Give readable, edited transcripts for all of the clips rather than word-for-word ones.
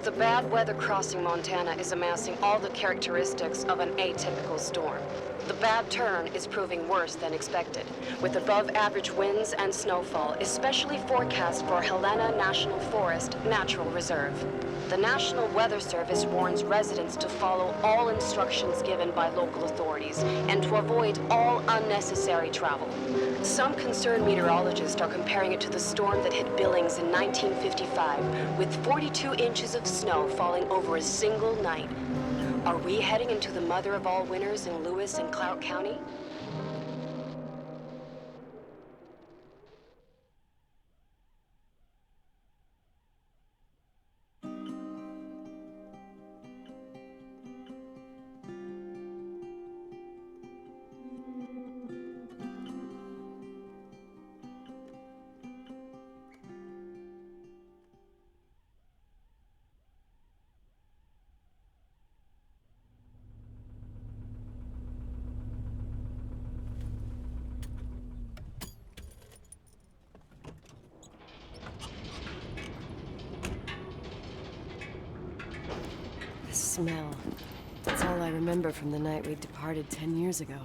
The bad weather crossing Montana is amassing all the characteristics of an atypical storm. The bad turn is proving worse than expected, with above-average winds and snowfall, especially forecast for Helena National Forest Natural Reserve. The National Weather Service warns residents to follow all instructions given by local authorities and to avoid all unnecessary travel. Some concerned meteorologists are comparing it to the storm that hit Billings in 1955, with 42 inches of snow falling over a single night. Are we heading into the mother of all winters in Lewis and Clark County? The smell. That's all I remember from the night we departed 10 years ago.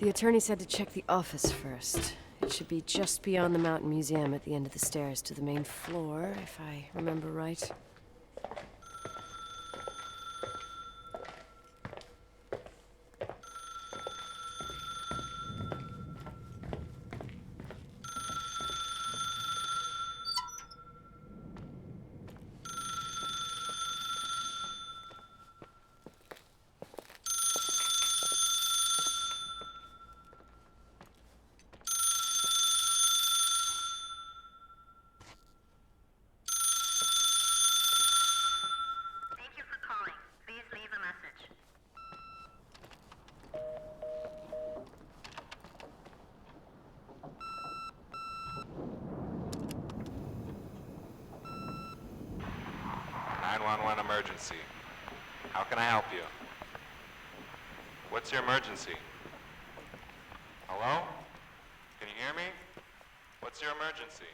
The attorney said to check the office first. It should be just beyond the Mountain Museum at the end of the stairs to the main floor, if I remember right. Emergency. How can I help you? What's your emergency? Hello? Can you hear me? What's your emergency?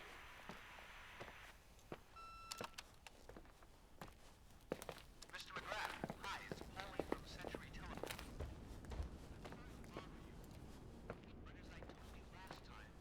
Mr. McGrath, hi, it's Paulie from Century Telephone. But as I told you last time,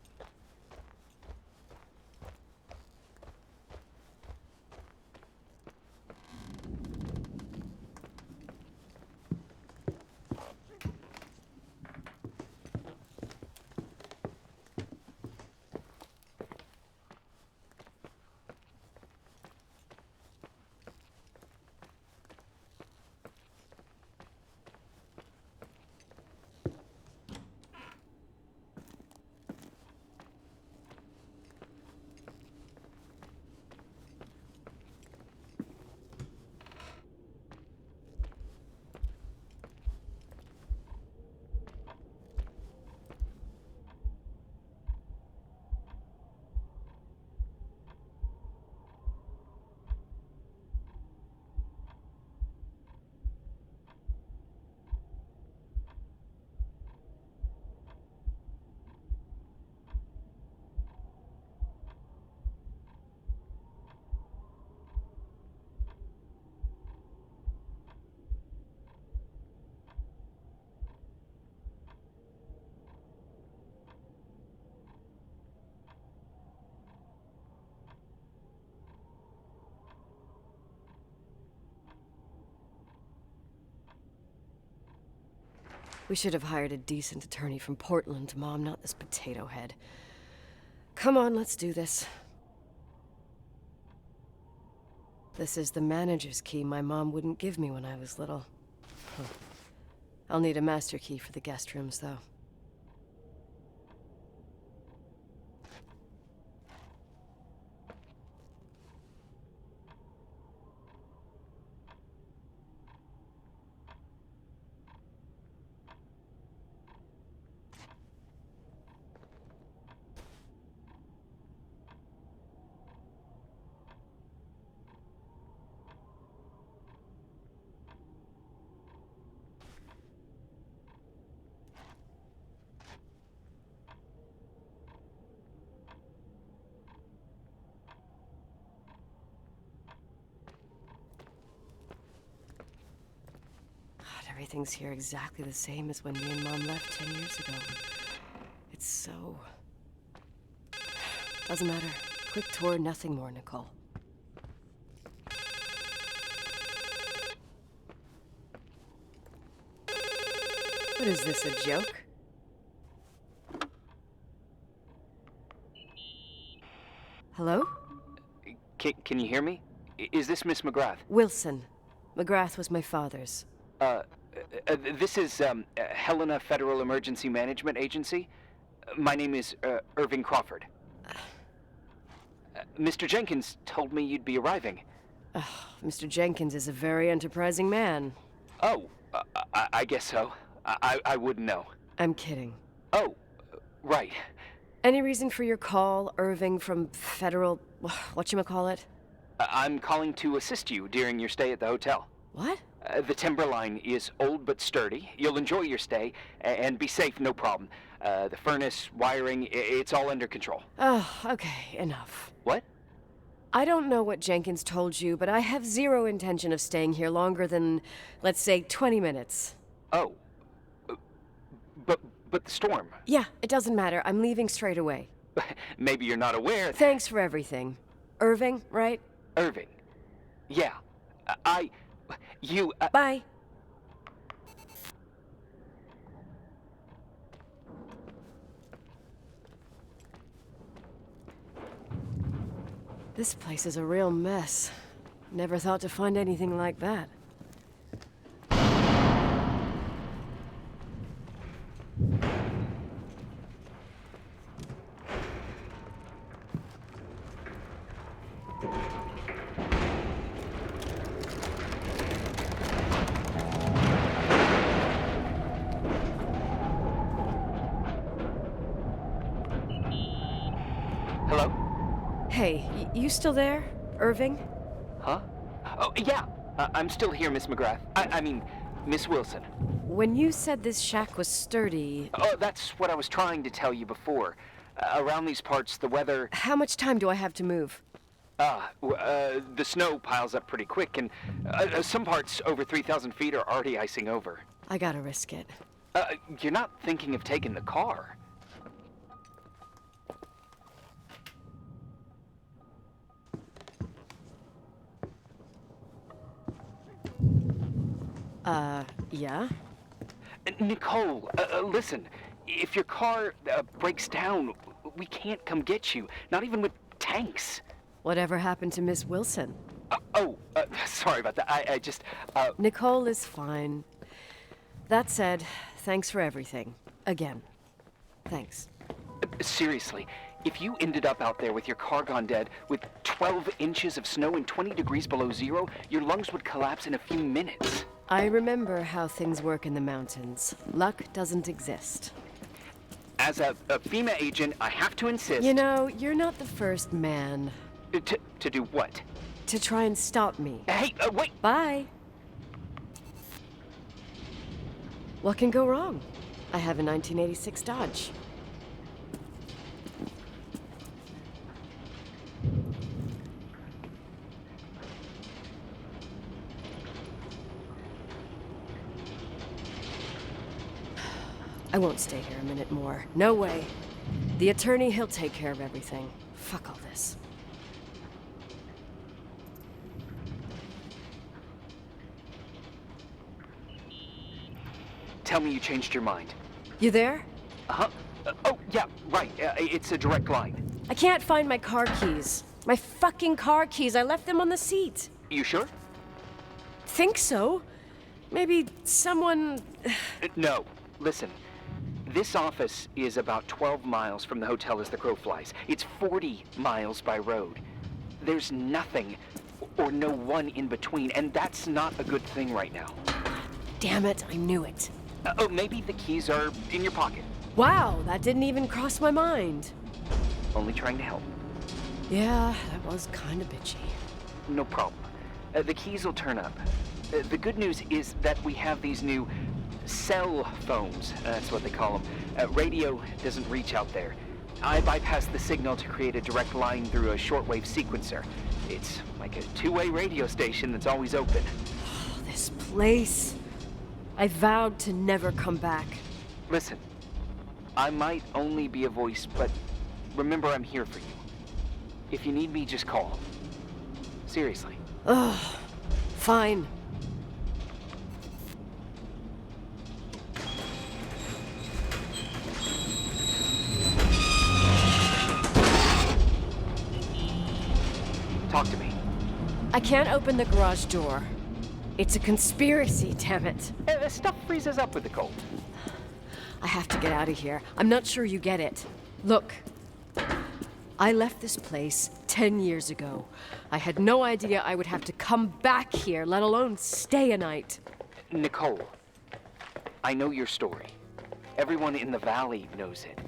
We should have hired a decent attorney from Portland, Mom, not this potato head. Come on, let's do this. This is the manager's key my mom wouldn't give me when I was little. Huh. I'll need a master key for the guest rooms, though. Everything's here exactly the same as when me and Mom left 10 years ago. It's so... Doesn't matter. Quick tour, nothing more, Nicole. What is this, a joke? Hello? Can you hear me? Is this Miss McGrath? Wilson. McGrath was my father's. This is Helena Federal Emergency Management Agency. My name is Irving Crawford. Mr. Jenkins told me you'd be arriving. Mr. Jenkins is a very enterprising man. Oh, I guess so. I wouldn't know. I'm kidding. Oh, right. Any reason for your call, Irving from Federal... whatchamacallit? I'm calling to assist you during your stay at the hotel. What? The timberline is old but sturdy. You'll enjoy your stay, and be safe, no problem. The furnace, wiring, it's all under control. Oh, okay, enough. What? I don't know what Jenkins told you, but I have zero intention of staying here longer than, let's say, 20 minutes. Oh. But the storm. Yeah, it doesn't matter. I'm leaving straight away. Maybe you're not aware that... Thanks for everything. Irving, right? Irving. Yeah. Bye. This place is a real mess. Never thought to find anything like that. Hello? Hey, you still there, Irving? Huh? Oh, yeah. I'm still here, Miss McGrath. I mean, Miss Wilson. When you said this shack was sturdy... Oh, that's what I was trying to tell you before. Around these parts, the weather... How much time do I have to move? The snow piles up pretty quick, and some parts over 3,000 feet are already icing over. I gotta risk it. You're not thinking of taking the car. Yeah? Nicole, listen. If your car breaks down, we can't come get you. Not even with tanks. Whatever happened to Miss Wilson? Sorry about that. I just, Nicole is fine. That said, thanks for everything. Again. Thanks. Seriously, if you ended up out there with your car gone dead, with 12 inches of snow and 20 degrees below zero, your lungs would collapse in a few minutes. I remember how things work in the mountains. Luck doesn't exist. As a FEMA agent, I have to insist... You know, you're not the first man. To do what? To try and stop me. Hey, wait! Bye! What can go wrong? I have a 1986 Dodge. I won't stay here a minute more. No way. The attorney, he'll take care of everything. Fuck all this. Tell me you changed your mind. You there? Uh-huh. Oh, yeah, right. It's a direct line. I can't find my car keys. My fucking car keys. I left them on the seat. You sure? Think so? Maybe someone... No. Listen. This office is about 12 miles from the hotel as the crow flies. It's 40 miles by road. There's nothing or no one in between, and that's not a good thing right now. Damn it, I knew it. Oh, maybe the keys are in your pocket. Wow, that didn't even cross my mind. Only trying to help. Yeah, that was kind of bitchy. No problem. The keys will turn up. The good news is that we have these new cell phones. That's what they call them. Radio doesn't reach out there. I bypassed the signal to create a direct line through a shortwave sequencer. It's like a two-way radio station that's always open. Oh, this place. I vowed to never come back. Listen, I might only be a voice, but remember I'm here for you. If you need me, just call. Seriously. Ugh. Fine. Talk to me. I can't open the garage door. It's a conspiracy, damn it. Stuff freezes up with the cold. I have to get out of here. I'm not sure you get it. Look. I left this place 10 years ago. I had no idea I would have to come back here, let alone stay a night. Nicole, I know your story. Everyone in the valley knows it.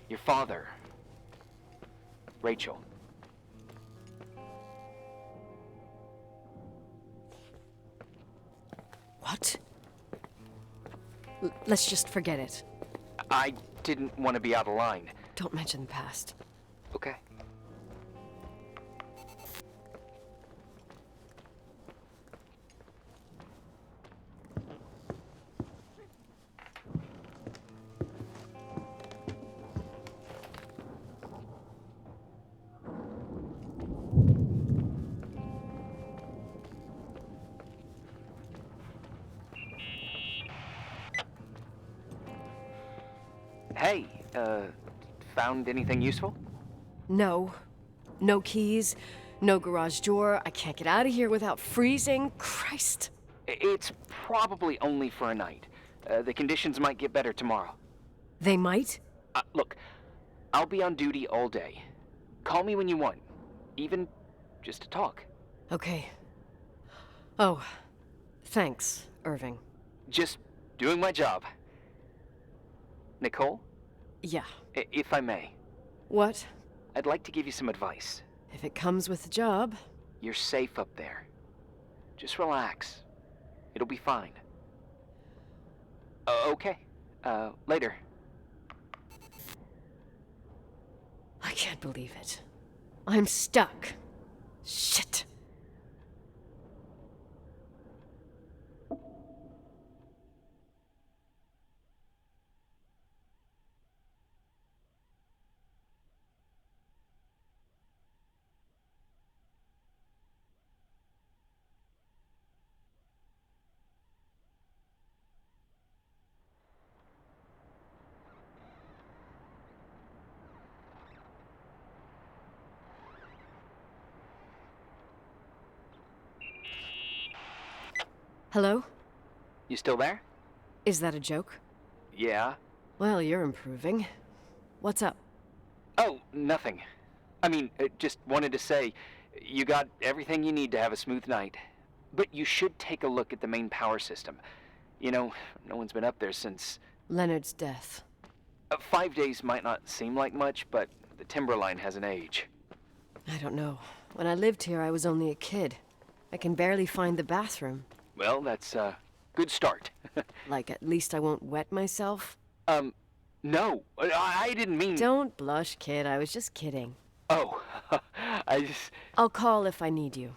Your father, Rachel. What? Let's just forget it. I didn't want to be out of line. Don't mention the past. Okay. Hey, found anything useful? No. No keys, no garage door. I can't get out of here without freezing. Christ. It's probably only for a night. The conditions might get better tomorrow. They might? Look, I'll be on duty all day. Call me when you want, even just to talk. Okay. Oh, thanks, Irving. Just doing my job. Nicole, Yeah. if I may, What? I'd like to give you some advice. If it comes with the job. You're safe up there. Just relax. It'll be fine. Okay. Later. I can't believe it. I'm stuck. Shit. Hello? You still there? Is that a joke? Yeah. Well, you're improving. What's up? Oh, nothing. I mean, just wanted to say, you got everything you need to have a smooth night. But you should take a look at the main power system. You know, no one's been up there since... Leonard's death. 5 days might not seem like much, but the timber line has an age. I don't know. When I lived here, I was only a kid. I can barely find the bathroom. Well, that's a good start. Like, at least I won't wet myself? No, I didn't mean... Don't blush, kid. I was just kidding. Oh, I just... I'll call if I need you.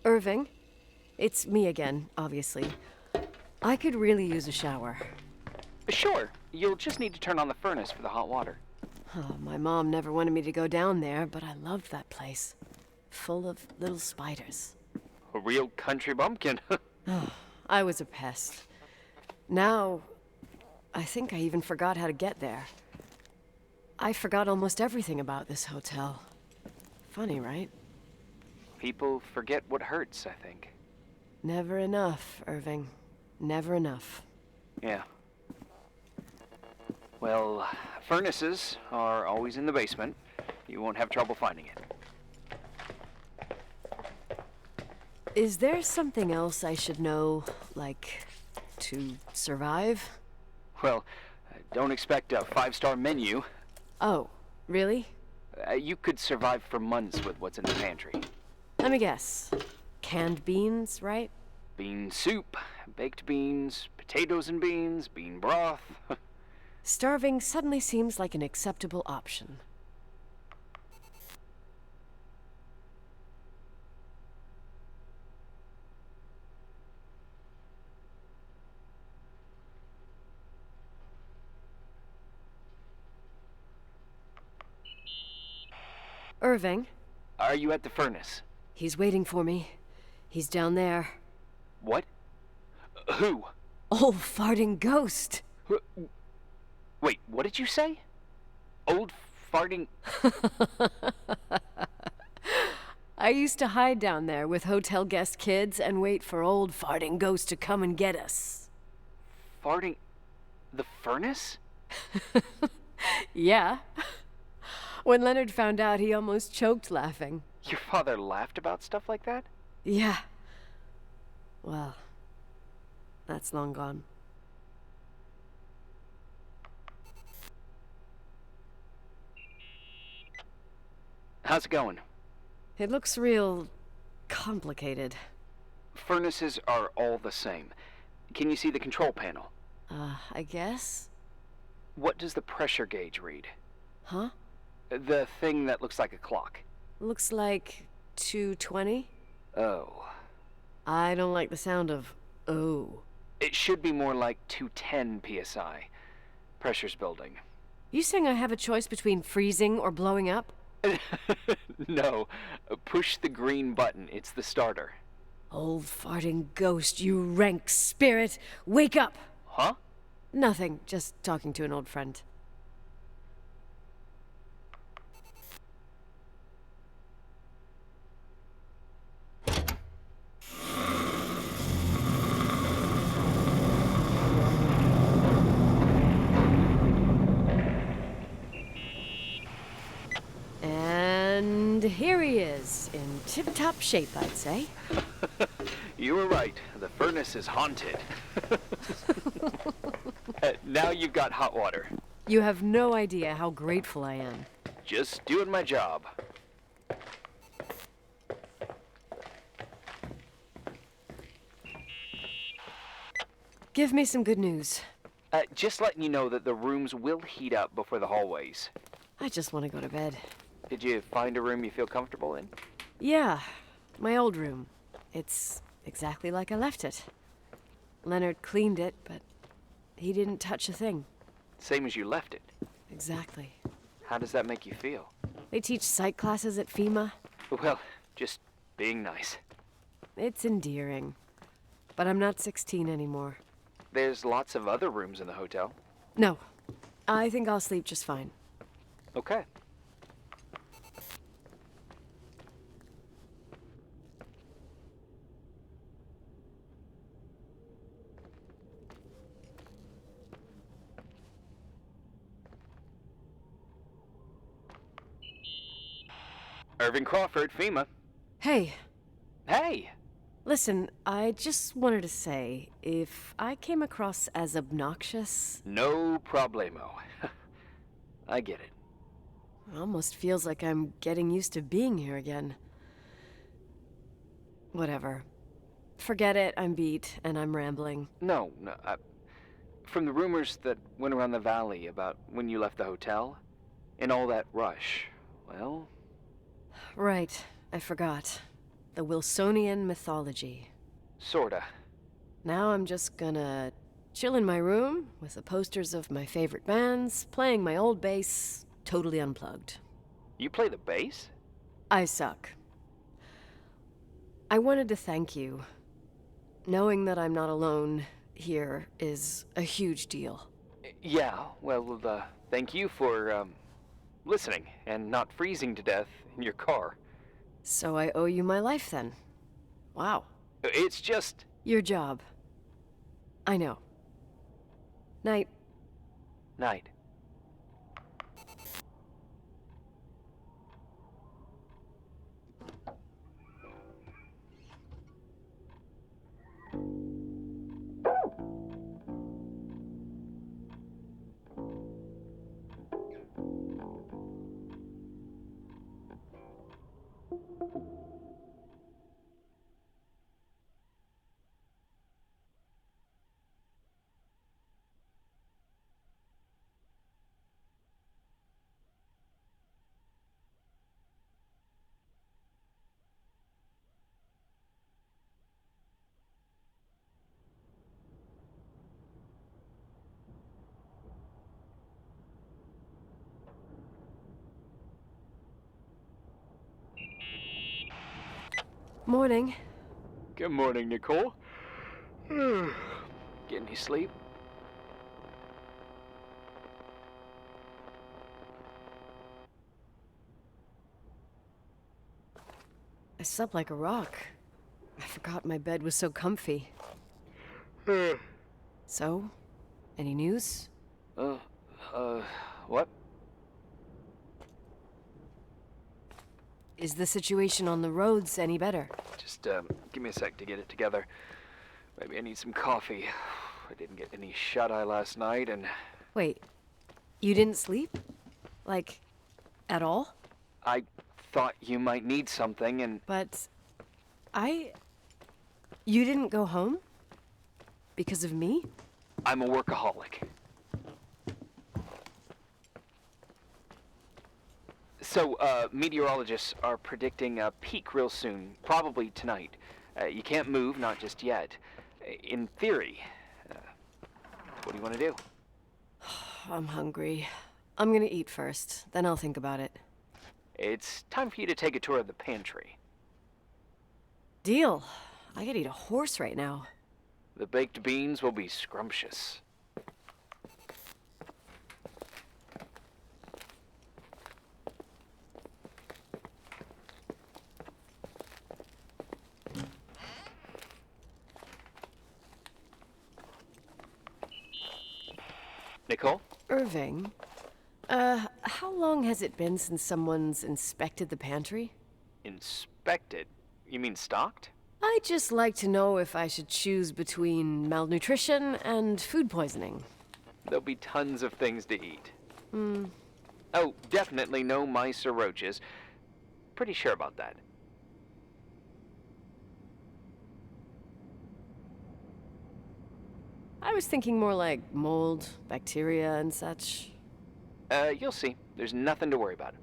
Irving, it's me again, obviously. I could really use a shower. Sure, you'll just need to turn on the furnace for the hot water. Oh, my mom never wanted me to go down there, but I loved that place. Full of little spiders. A real country bumpkin. I was a pest. Now, I think I even forgot how to get there. I forgot almost everything about this hotel. Funny, right? People forget what hurts, I think. Never enough, Irving. Never enough. Yeah. Well, furnaces are always in the basement. You won't have trouble finding it. Is there something else I should know, like, to survive? Well, don't expect a 5-star menu. Oh, really? You could survive for months with what's in the pantry. Let me guess. Canned beans, right? Bean soup, baked beans, potatoes and beans, bean broth. Starving suddenly seems like an acceptable option. Irving, Are you at the furnace? he's waiting for me. He's down there. What? Who? Old farting ghost. Wait, what did you say? Old farting... I used to hide down there with hotel guest kids and wait for old farting ghost to come and get us. farting... the furnace? Yeah. When Leonard found out, he almost choked laughing. Your father laughed about stuff like that? Yeah. Well, that's long gone. How's it going? It looks real complicated. Furnaces are all the same. Can you see the control panel? I guess? What does the pressure gauge read? Huh? The thing that looks like a clock. Looks like 220? Oh. I don't like the sound of oh. It should be more like 210 psi. Pressure's building. You saying I have a choice between freezing or blowing up? No. Push the green button. It's the starter. Old farting ghost, you rank spirit! Wake up! Huh? Nothing, just talking to an old friend. And here he is, in tip-top shape, I'd say. You were right. The furnace is haunted. Now you've got hot water. You have no idea how grateful I am. Just doing my job. Give me some good news. Just letting you know that the rooms will heat up before the hallways. I just want to go to bed. Did you find a room you feel comfortable in? Yeah, my old room. It's exactly like I left it. Leonard cleaned it, but he didn't touch a thing. Same as you left it. Exactly. How does that make you feel? They teach psych classes at FEMA. Well, just being nice. It's endearing. But I'm not 16 anymore. There's lots of other rooms in the hotel. No, I think I'll sleep just fine. Okay. Irving Crawford, FEMA. Hey, Hey! listen, I just wanted to say, if I came across as obnoxious, No problemo. I get it. it almost feels like I'm getting used to being here again. Whatever. Forget it, I'm beat, and I'm rambling. No. From the rumors that went around the valley about when you left the hotel, and all that rush, well, Right, I forgot. The Wilsonian mythology. Sorta. Now I'm just gonna chill in my room with the posters of my favorite bands, playing my old bass, totally unplugged. You play the bass? I suck. I wanted to thank you. Knowing that I'm not alone here is a huge deal. Yeah, well, thank you for, listening and not freezing to death in your car. So I owe you my life then. Wow. It's just... Your job. I know. Night. Night. Morning. Good morning, Nicole. Get any sleep? I slept like a rock. I forgot my bed was so comfy. So, any news? What? Is the situation on the roads any better? Just, give me a sec to get it together. Maybe I need some coffee. I didn't get any shut-eye last night, and... Wait, you didn't sleep? Like, at all? I thought you might need something, and... But you didn't go home? Because of me? I'm a workaholic. So, meteorologists are predicting a peak real soon, probably tonight. You can't move, not just yet. In theory. What do you want to do? I'm hungry. I'm gonna eat first, then I'll think about it. It's time for you to take a tour of the pantry. Deal. I could eat a horse right now. The baked beans will be scrumptious. Nicole? Irving, how long has it been since someone's inspected the pantry? Inspected? You mean stocked? I'd just like to know if I should choose between malnutrition and food poisoning. There'll be tons of things to eat. Oh, definitely no mice or roaches. Pretty sure about that. I was thinking more like mold, bacteria, and such. You'll see. There's nothing to worry about.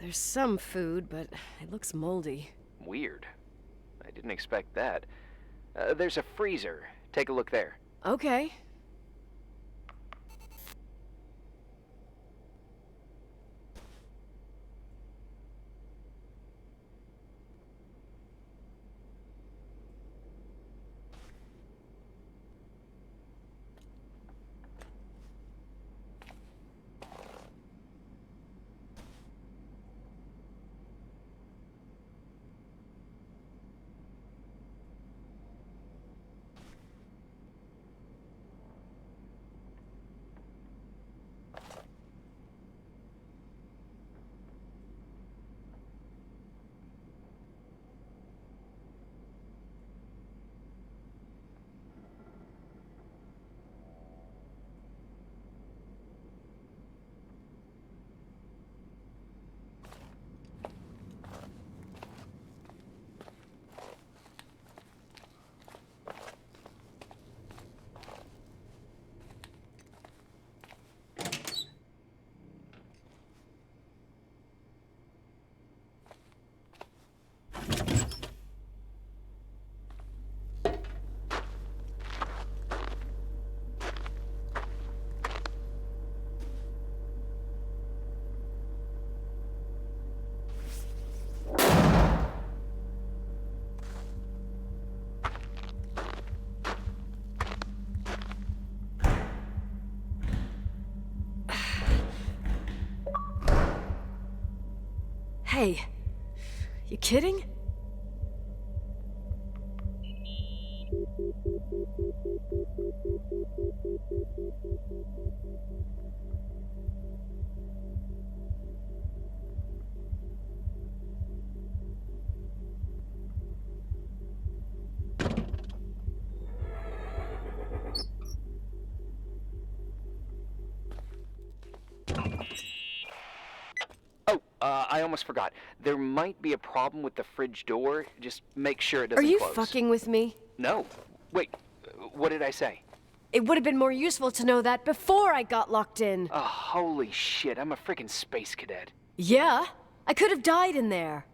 There's some food, but it looks moldy. Weird. I didn't expect that. There's a freezer. Take a look there. Okay. Hey, you kidding? Oh, I almost forgot. There might be a problem with the fridge door. Just make sure it Are doesn't you close. fucking with me? No. Wait, what did I say? It would have been more useful to know that before I got locked in. Oh, holy shit, I'm a freaking space cadet. Yeah, I could have died in there.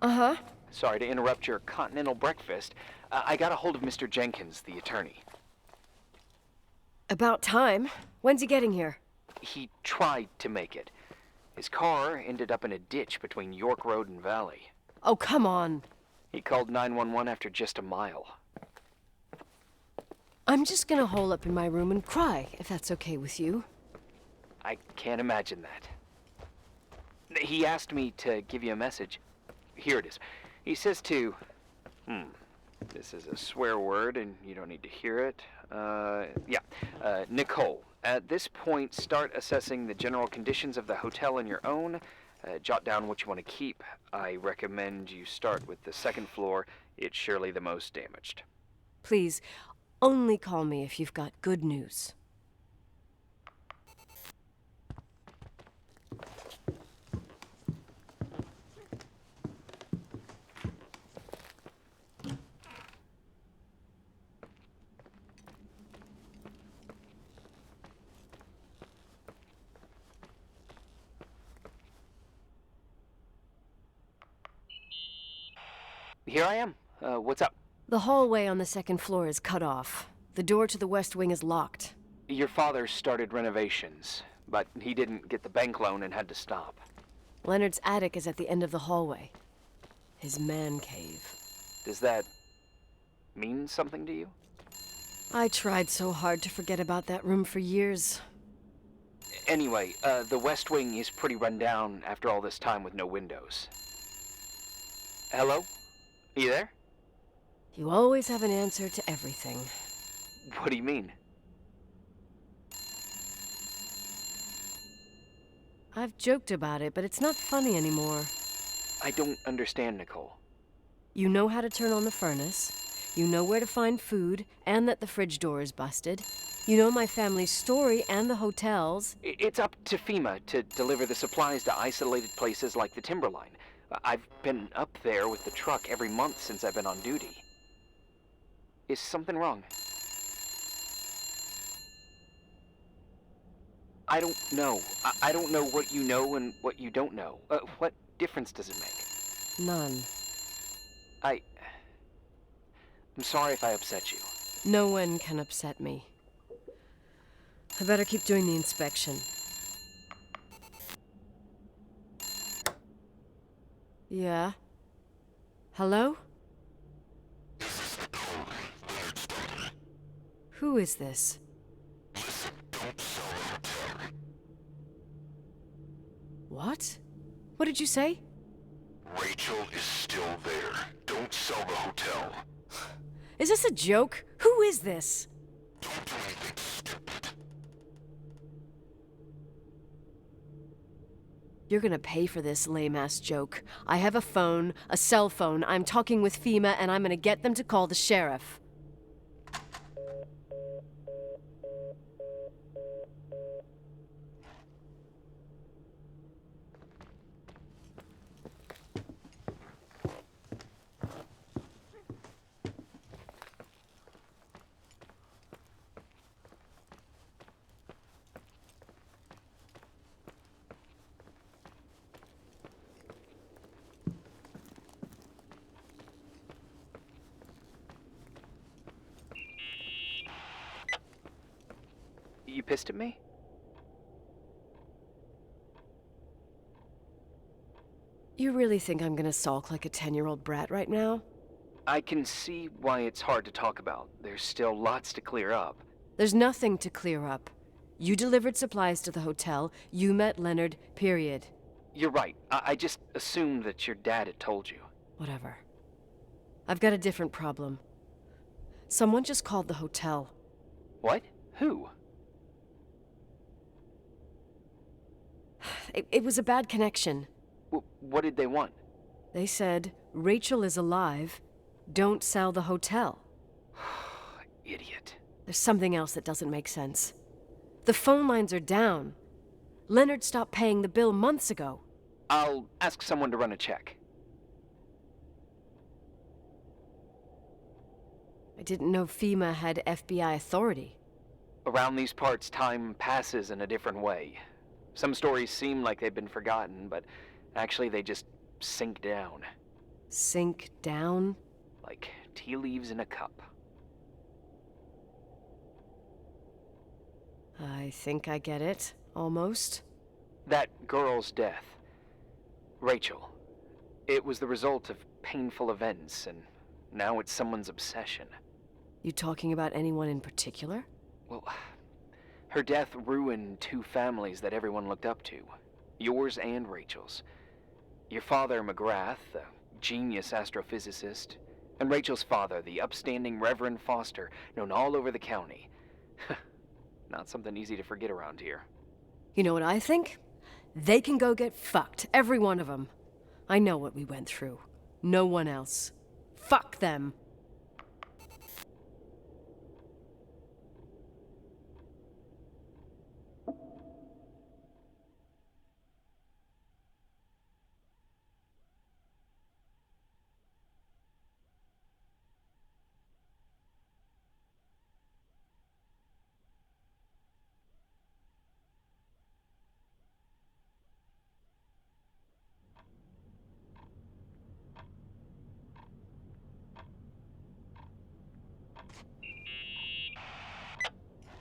Uh-huh. Sorry to interrupt your continental breakfast. I got a hold of Mr. Jenkins, the attorney. About time. When's he getting here? He tried to make it. His car ended up in a ditch between York Road and Valley. Oh, come on. He called 911 after just a mile. I'm just gonna hole up in my room and cry, if that's okay with you. I can't imagine that. He asked me to give you a message. Here it is. He says to... This is a swear word, and you don't need to hear it. Nicole. At this point, start assessing the general conditions of the hotel on your own. Jot down what you want to keep. I recommend you start with the second floor. It's surely the most damaged. Please, only call me if you've got good news. Here I am. What's up? The hallway on the second floor is cut off. The door to the west wing is locked. Your father started renovations, but he didn't get the bank loan and had to stop. Leonard's attic is at the end of the hallway. His man cave. Does that mean something to you? I tried so hard to forget about that room for years. Anyway, the west wing is pretty run down after all this time with no windows. Hello? Are you there? You always have an answer to everything. What do you mean? I've joked about it, but it's not funny anymore. I don't understand, Nicole. You know how to turn on the furnace. You know where to find food, and that the fridge door is busted. You know my family's story and the hotel's. It's up to FEMA to deliver the supplies to isolated places like the Timberline. I've been up there with the truck every month since I've been on duty. Is something wrong? I don't know. I don't know what you know and what you don't know. What difference does it make? None. I'm sorry if I upset you. No one can upset me. I better keep doing the inspection. Yeah? Hello? Who is this? What? What? What did you say? Rachel is still there. Don't sell the hotel. Is this a joke? Who is this? Don't do anything stupid. You're gonna pay for this lame-ass joke. I have a phone, a cell phone. I'm talking with FEMA, and I'm gonna get them to call the sheriff. You pissed at me? You really think I'm gonna sulk like a 10-year-old brat right now? I can see why it's hard to talk about. There's still lots to clear up. There's nothing to clear up. You delivered supplies to the hotel, you met Leonard, period. You're right. I just assumed that your dad had told you. Whatever. I've got a different problem. Someone just called the hotel. What? Who? It was a bad connection. What did they want? They said, Rachel is alive, don't sell the hotel. Idiot. There's something else that doesn't make sense. The phone lines are down. Leonard stopped paying the bill months ago. I'll ask someone to run a check. I didn't know FEMA had FBI authority. Around these parts, time passes in a different way. Some stories seem like they've been forgotten, but actually they just sink down. Sink down? Like tea leaves in a cup. I think I get it, almost. That girl's death, Rachel, it was the result of painful events, and now it's someone's obsession. You talking about anyone in particular? Well, her death ruined two families that everyone looked up to. Yours and Rachel's. Your father, McGrath, a genius astrophysicist, and Rachel's father, the upstanding Reverend Foster, known all over the county. Not something easy to forget around here. You know what I think? They can go get fucked, every one of them. I know what we went through. No one else. Fuck them.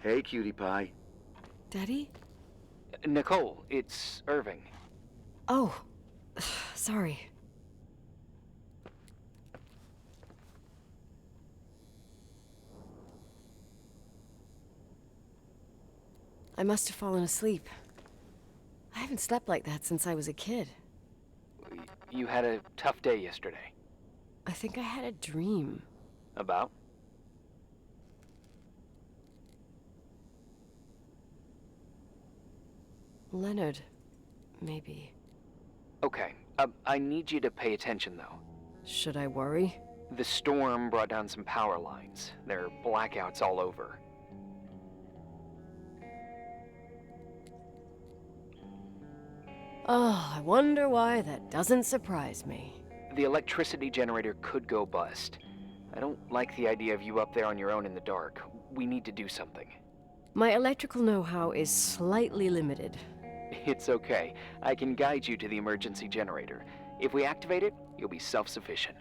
Hey, cutie pie. Daddy? Nicole, it's Irving. Oh, sorry. I must have fallen asleep. I haven't slept like that since I was a kid. You had a tough day yesterday. I think I had a dream. About? Leonard, maybe. Okay, I need you to pay attention, though. Should I worry? The storm brought down some power lines. There are blackouts all over. Oh, I wonder why that doesn't surprise me. The electricity generator could go bust. I don't like the idea of you up there on your own in the dark. We need to do something. My electrical know-how is slightly limited. It's okay. I can guide you to the emergency generator. If we activate it, you'll be self-sufficient.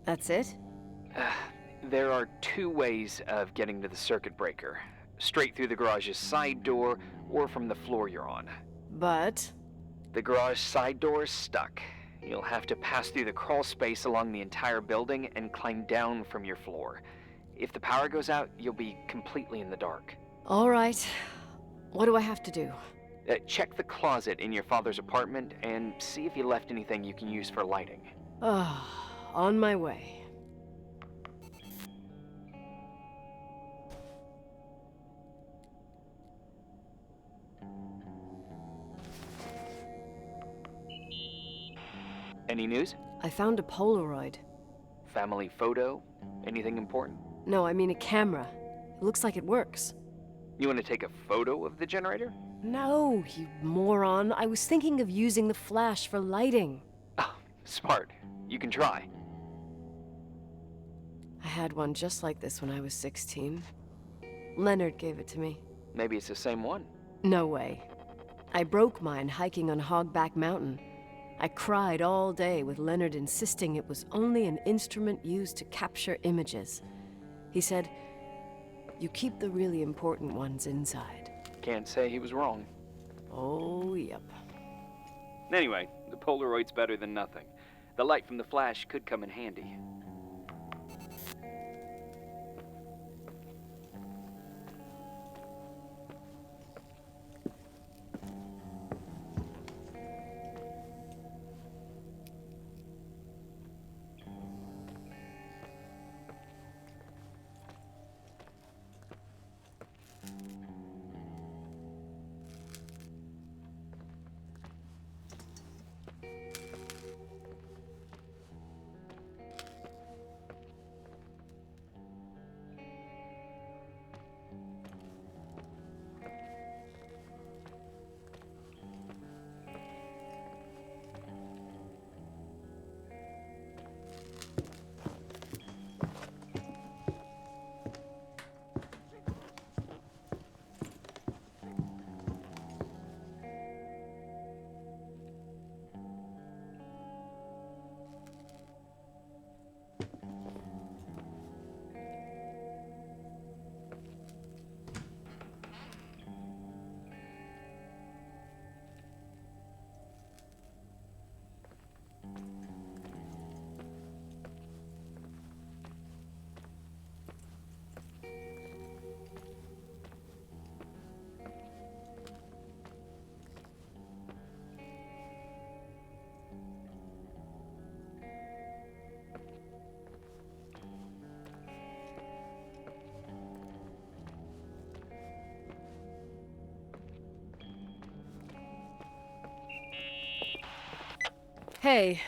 That's it? There are two ways of getting to the circuit breaker. Straight through the garage's side door, or from the floor you're on. But... The garage side door is stuck. You'll have to pass through the crawl space along the entire building and climb down from your floor. If the power goes out, you'll be completely in the dark. All right. What do I have to do? Check the closet in your father's apartment and see if he left anything you can use for lighting. On my way. Any news? I found a Polaroid. Family photo? Anything important? No, I mean a camera. It looks like it works. You want to take a photo of the generator? No, you moron. I was thinking of using the flash for lighting. Oh, smart. You can try. I had one just like this when I was 16. Leonard gave it to me. Maybe it's the same one. No way. I broke mine hiking on Hogback Mountain. I cried all day with Leonard insisting it was only an instrument used to capture images. He said, "You keep the really important ones inside." Can't say he was wrong. Oh, yep. Anyway, the Polaroid's better than nothing. The light from the flash could come in handy. Hey.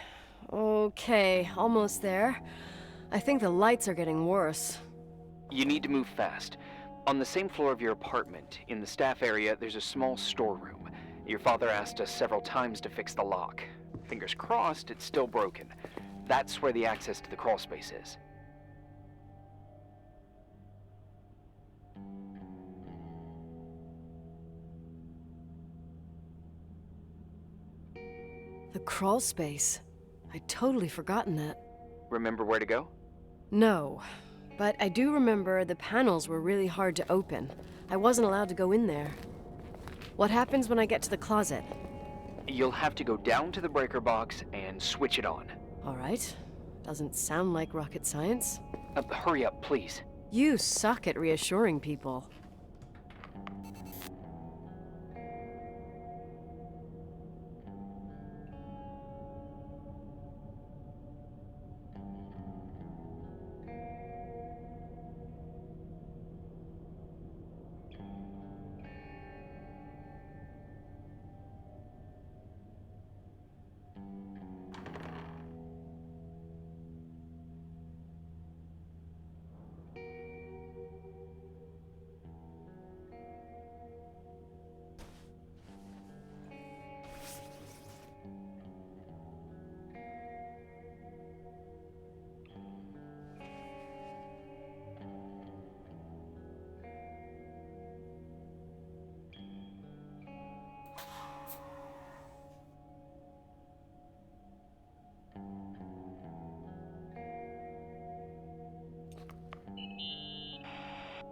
Okay, almost there. I think the lights are getting worse. You need to move fast. On the same floor of your apartment, in the staff area, there's a small storeroom. Your father asked us several times to fix the lock. Fingers crossed, it's still broken. That's where the access to the crawl space is. The crawl space. I'd totally forgotten that. Remember where to go? No, but I do remember the panels were really hard to open. I wasn't allowed to go in there. What happens when I get to the closet? You'll have to go down to the breaker box and switch it on. All right. Doesn't sound like rocket science. Hurry up, please. You suck at reassuring people.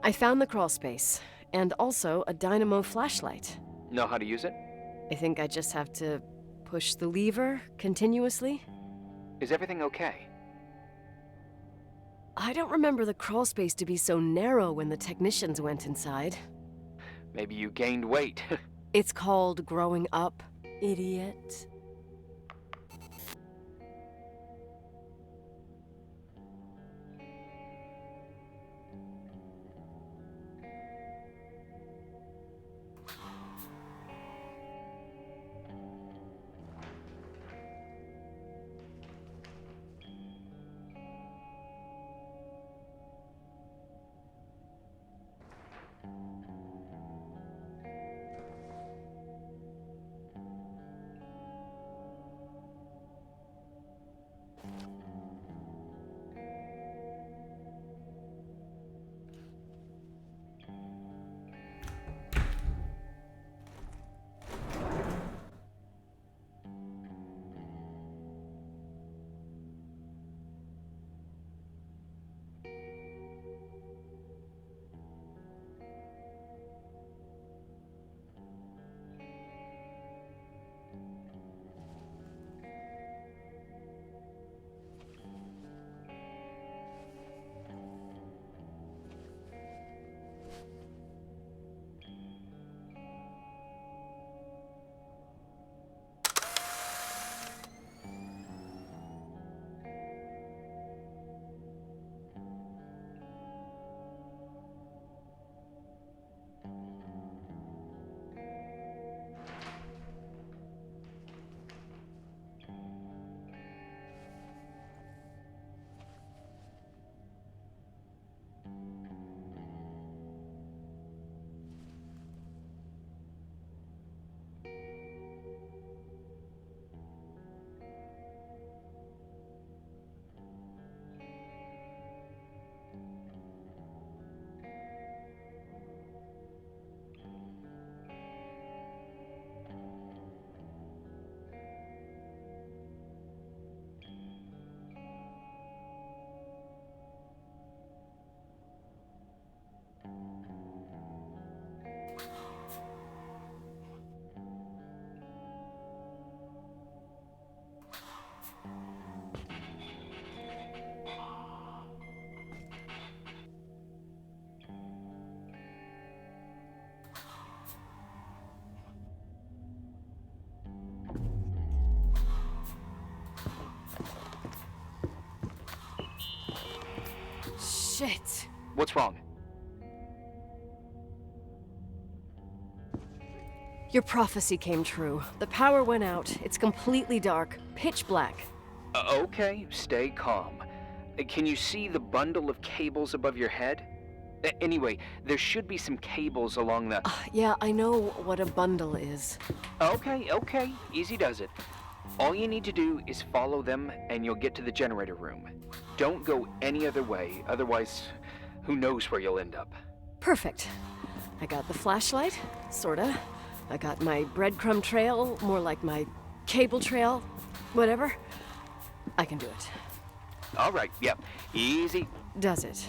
I found the crawl space, and also a dynamo flashlight. Know how to use it? I think I just have to push the lever continuously. Is everything okay? I don't remember the crawl space to be so narrow when the technicians went inside. Maybe you gained weight. It's called growing up, idiot. Shit. What's wrong? Your prophecy came true. The power went out. It's completely dark. Pitch black. Okay, stay calm. Can you see the bundle of cables above your head? Anyway, there should be some cables along the... Yeah, I know what a bundle is. Okay, easy does it. All you need to do is follow them and you'll get to the generator room. Don't go any other way, otherwise, who knows where you'll end up. Perfect. I got the flashlight, sorta. I got my breadcrumb trail, more like my cable trail, whatever. I can do it. All right, yeah, easy. Does it?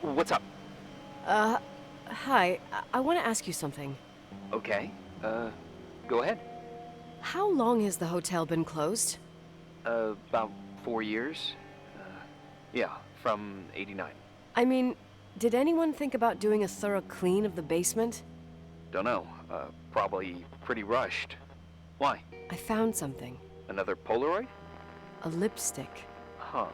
What's up? Hi, I want to ask you something. Okay, go ahead. How long has the hotel been closed? About 4 years. Yeah, from 89. I mean, did anyone think about doing a thorough clean of the basement? Don't know, probably pretty rushed. Why? I found something. Another Polaroid? A lipstick. Huh.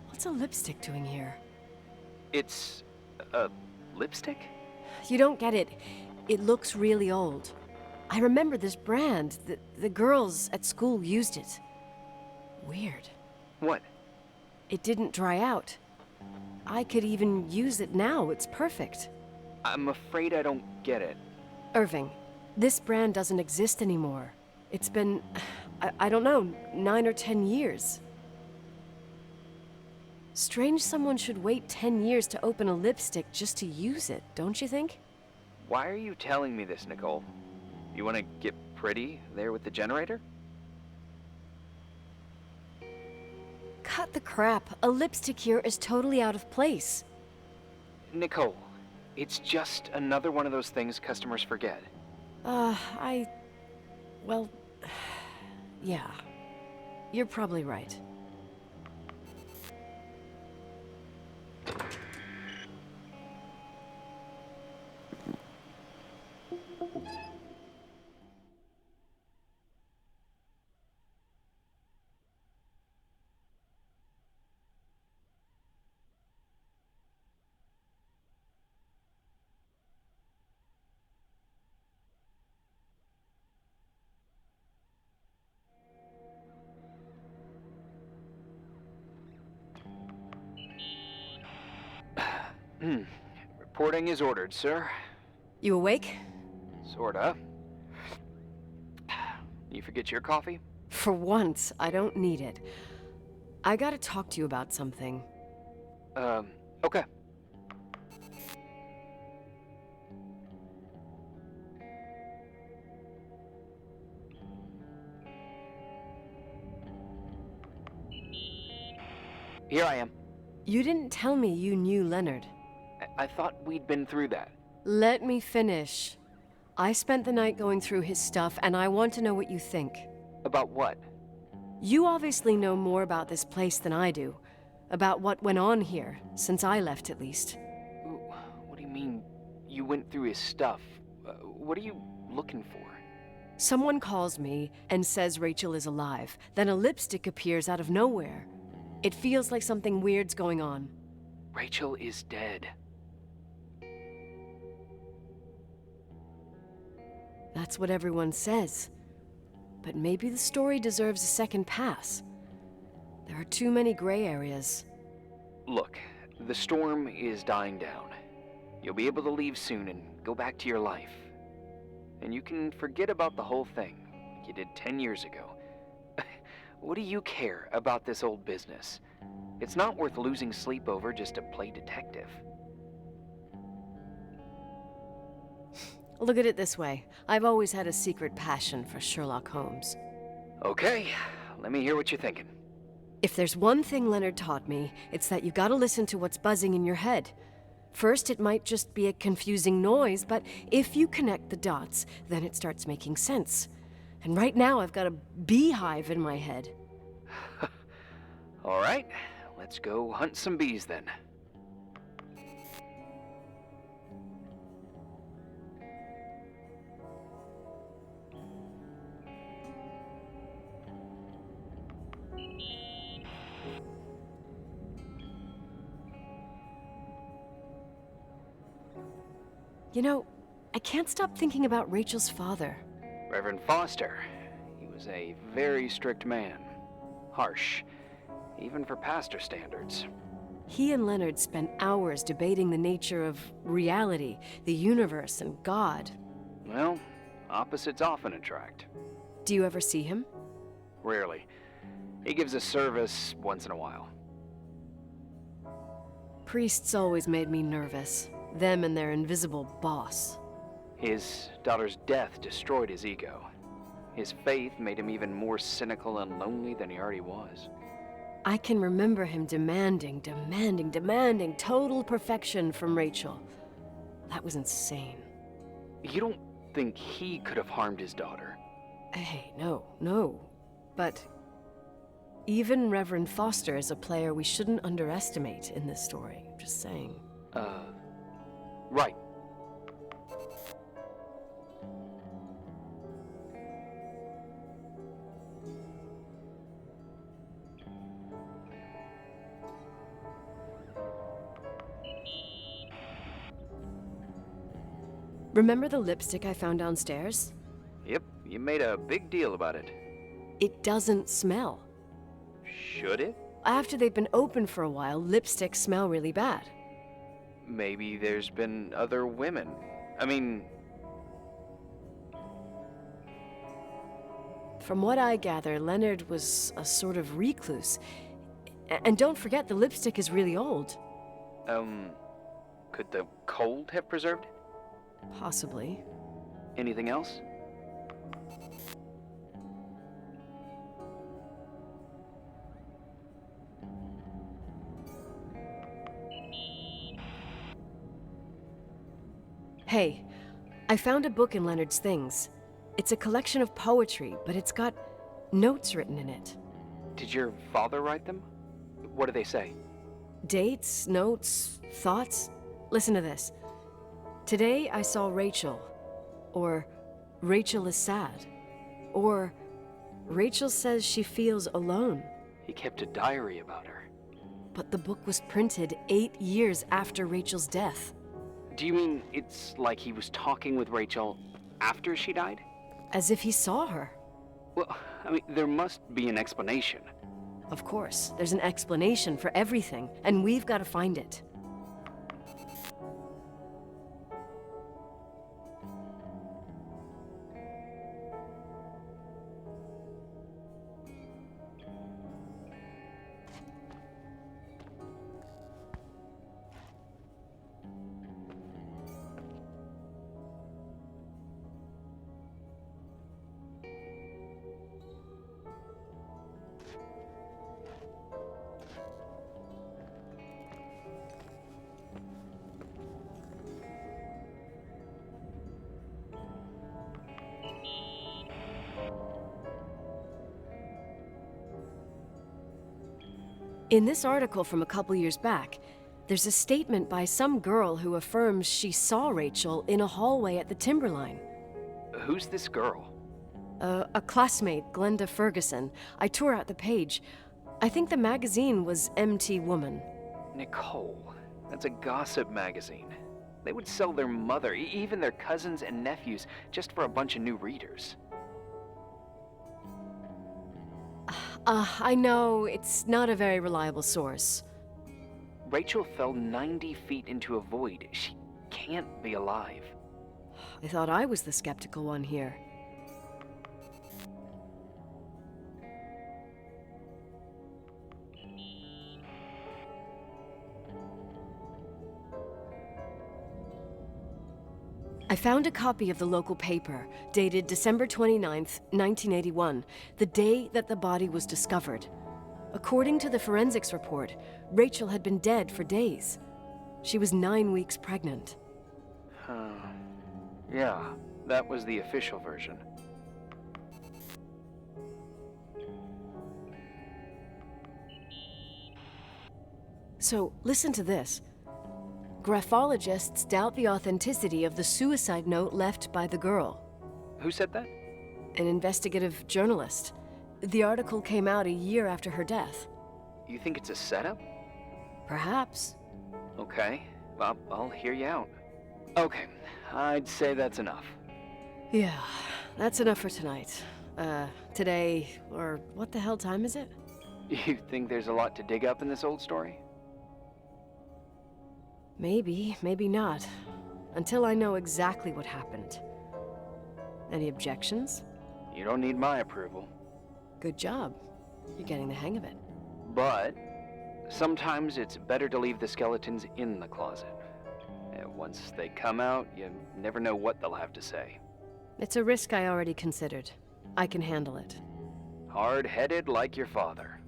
What's a lipstick doing here? It's a lipstick? You don't get it. It looks really old. I remember this brand. The girls at school used it. Weird. What? It didn't dry out. I could even use it now. It's perfect. I'm afraid I don't get it. Irving, this brand doesn't exist anymore. It's been, I don't know, 9 or 10 years. Strange someone should wait 10 years to open a lipstick just to use it, don't you think? Why are you telling me this, Nicole? You want to get pretty there with the generator? Cut the crap. A lipstick here is totally out of place. Nicole, it's just another one of those things customers forget. Well, yeah. You're probably right. Reporting is ordered, sir. You awake? Sorta. You forget your coffee? For once, I don't need it. I gotta talk to you about something. Okay. Here I am. You didn't tell me you knew Leonard. I thought we'd been through that. Let me finish. I spent the night going through his stuff, and I want to know what you think. About what? You obviously know more about this place than I do. About what went on here, since I left at least. What do you mean, you went through his stuff? What are you looking for? Someone calls me and says Rachel is alive. Then a lipstick appears out of nowhere. It feels like something weird's going on. Rachel is dead. That's what everyone says. But maybe the story deserves a second pass. There are too many gray areas. Look, the storm is dying down. You'll be able to leave soon and go back to your life. And you can forget about the whole thing, like you did 10 years ago. What do you care about this old business? It's not worth losing sleep over just to play detective. Look at it this way. I've always had a secret passion for Sherlock Holmes. Okay, let me hear what you're thinking. If there's one thing Leonard taught me, it's that you gotta listen to what's buzzing in your head. First, it might just be a confusing noise, but if you connect the dots, then it starts making sense. And right now, I've got a beehive in my head. All right, let's go hunt some bees then. You know, I can't stop thinking about Rachel's father. Reverend Foster. He was a very strict man. Harsh, even for pastor standards. He and Leonard spent hours debating the nature of reality, the universe, and God. Well, opposites often attract. Do you ever see him? Rarely. He gives a service once in a while. Priests always made me nervous. Them and their invisible boss. His daughter's death destroyed his ego. His faith made him even more cynical and lonely than he already was. I can remember him demanding total perfection from Rachel. That was insane. You don't think he could have harmed his daughter? Hey, no. But even Reverend Foster is a player we shouldn't underestimate in this story. Just saying. Right. Remember the lipstick I found downstairs? Yep, you made a big deal about it. It doesn't smell. Should it? After they've been open for a while, lipsticks smell really bad. Maybe there's been other women. I mean... From what I gather, Leonard was a sort of recluse. And don't forget, the lipstick is really old. Could the cold have preserved it? Possibly. Anything else? Hey, I found a book in Leonard's things. It's a collection of poetry, but it's got notes written in it. Did your father write them? What do they say? Dates, notes, thoughts. Listen to this. Today I saw Rachel. Or Rachel is sad. Or Rachel says she feels alone. He kept a diary about her. But the book was printed 8 years after Rachel's death. Do you mean it's like he was talking with Rachel after she died? As if he saw her. Well, I mean, there must be an explanation. Of course, there's an explanation for everything, and we've got to find it. In this article from a couple years back, there's a statement by some girl who affirms she saw Rachel in a hallway at the Timberline. Who's this girl? A classmate, Glenda Ferguson. I tore out the page. I think the magazine was MT Woman. Nicole. That's a gossip magazine. They would sell their mother, even their cousins and nephews, just for a bunch of new readers. I know, it's not a very reliable source. Rachel fell 90 feet into a void. She can't be alive. I thought I was the skeptical one here. I found a copy of the local paper, dated December 29th, 1981, the day that the body was discovered. According to the forensics report, Rachel had been dead for days. She was 9 weeks pregnant. Yeah, that was the official version. So, listen to this. Graphologists doubt the authenticity of the suicide note left by the girl. Who said that? An investigative journalist. The article came out a year after her death. You think it's a setup? Perhaps. Okay, I'll hear you out. Okay, I'd say that's enough. Yeah, that's enough for tonight. Today, or what the hell time is it? You think there's a lot to dig up in this old story? Maybe, maybe not. Until I know exactly what happened. Any objections? You don't need my approval. Good job. You're getting the hang of it. But sometimes it's better to leave the skeletons in the closet. Once they come out, you never know what they'll have to say. It's a risk I already considered. I can handle it. Hard-headed like your father.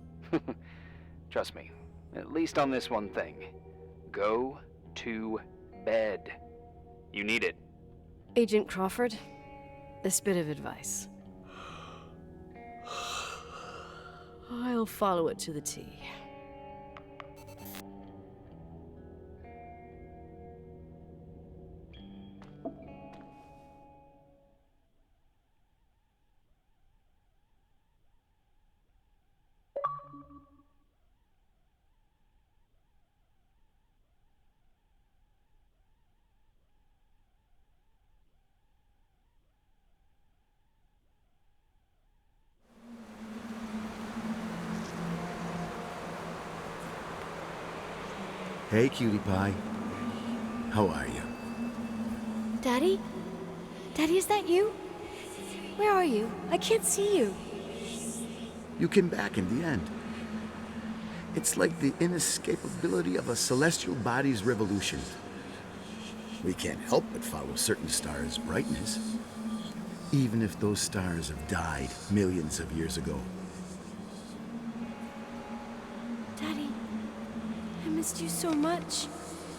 Trust me, at least on this one thing. Go to bed. You need it. Agent Crawford, this bit of advice. I'll follow it to the T. Hey, cutie pie. How are you? Daddy? Daddy, is that you? Where are you? I can't see you. You came back in the end. It's like the inescapability of a celestial body's revolution. We can't help but follow certain stars' brightness, even if those stars have died millions of years ago. Daddy, I missed you so much.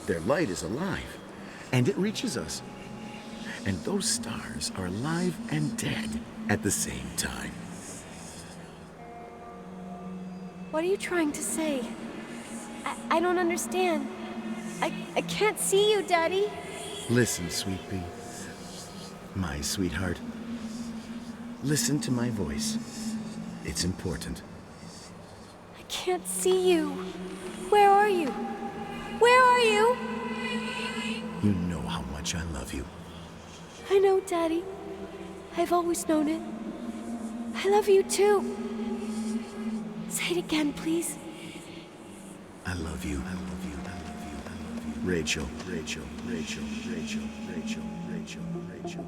Their light is alive, and it reaches us. And those stars are alive and dead at the same time. What are you trying to say? I don't understand. I can't see you, Daddy. Listen, sweet pea. My sweetheart. Listen to my voice. It's important. I can't see you. Where are you? Where are you? You know how much I love you. I know, Daddy. I've always known it. I love you too. Say it again, please. I love you. I love you. I love you. I love you. Rachel, Rachel, Rachel, Rachel, Rachel, Rachel, Rachel, Rachel, Rachel.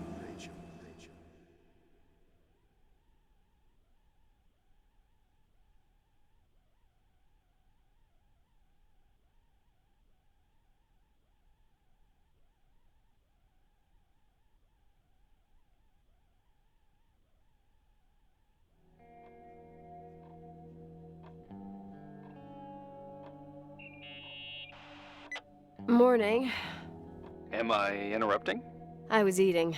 Morning. Am I interrupting? I was eating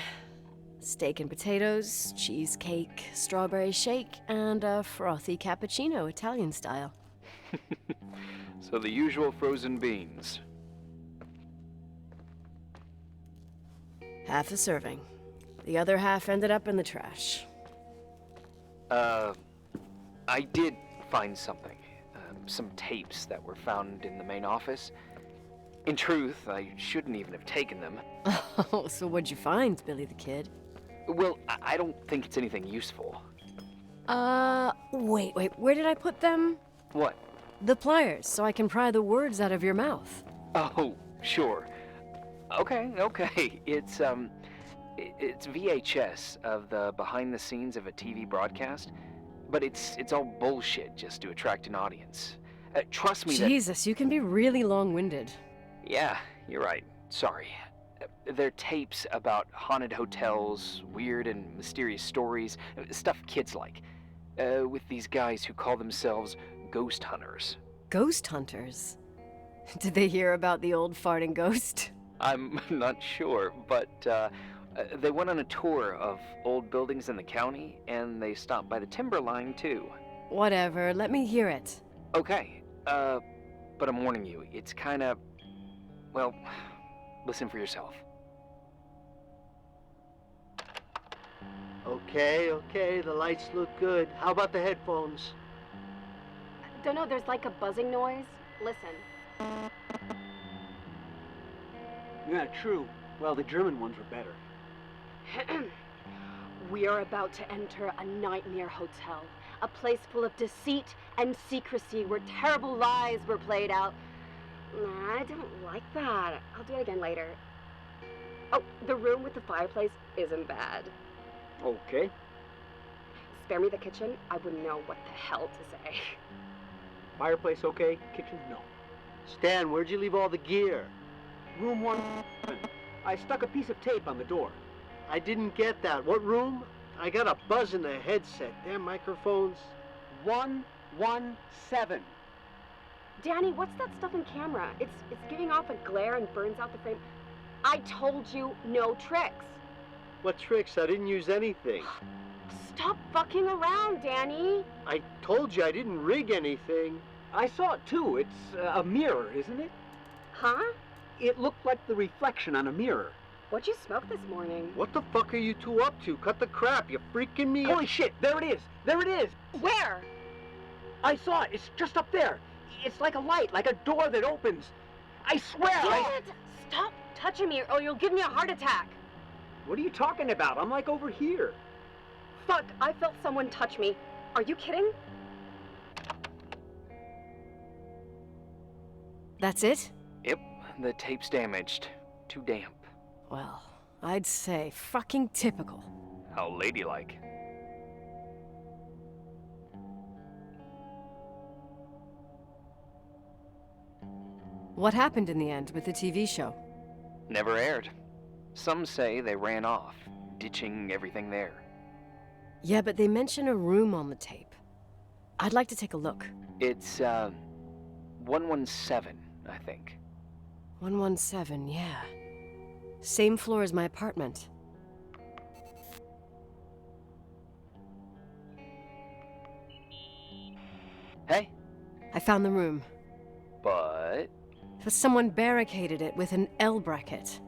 steak and potatoes, cheesecake, strawberry shake, and a frothy cappuccino, Italian style. So the usual frozen beans. Half a serving. The other half ended up in the trash. I did find something. Some tapes that were found in the main office. In truth, I shouldn't even have taken them. Oh, so what'd you find, Billy the Kid? Well, I don't think it's anything useful. Wait, where did I put them? What? The pliers, so I can pry the words out of your mouth. Oh, sure. Okay. It's VHS of the behind the scenes of a TV broadcast, but it's all bullshit just to attract an audience. Trust me that... Jesus, you can be really long-winded. Yeah, you're right. Sorry. They're tapes about haunted hotels, weird and mysterious stories, stuff kids like, with these guys who call themselves ghost hunters. Ghost hunters? Did they hear about the old farting ghost? I'm not sure, but they went on a tour of old buildings in the county, and they stopped by the timber line, too. Whatever, let me hear it. Okay, but I'm warning you, it's kinda... Well, listen for yourself. Okay, the lights look good. How about the headphones? Don't know, there's like a buzzing noise. Listen. Yeah, true. Well, the German ones were better. We are about to enter a nightmare hotel. A place full of deceit and secrecy where terrible lies were played out. Nah, I don't like that. I'll do it again later. Oh, the room with the fireplace isn't bad. Okay. Spare me the kitchen. I wouldn't know what the hell to say. Fireplace okay, kitchen no. Stan, where'd you leave all the gear? Room 1. I stuck a piece of tape on the door. I didn't get that. What room? I got a buzz in the headset. Damn microphones. 117. Danny, what's that stuff in camera? It's giving off a glare and burns out the frame. I told you no tricks. What tricks? I didn't use anything. Stop fucking around, Danny. I told you I didn't rig anything. I saw it too. It's a mirror, isn't it? Huh? It looked like the reflection on a mirror. What'd you smoke this morning? What the fuck are you two up to? Cut the crap. You're freaking me Holy shit, there it is! There it is! Where? I saw it. It's just up there. It's like a light, like a door that opens. I swear Dad! Stop touching me or you'll give me a heart attack. What are you talking about? I'm like over here. Fuck, I felt someone touch me. Are you kidding? That's it? Yep, the tape's damaged. Too damp. Well, I'd say fucking typical. How ladylike. What happened in the end with the TV show? Never aired. Some say they ran off, ditching everything there. Yeah, but they mention a room on the tape. I'd like to take a look. It's, 117, I think. 117, yeah. Same floor as my apartment. Hey? I found the room. But But someone barricaded it with an L bracket.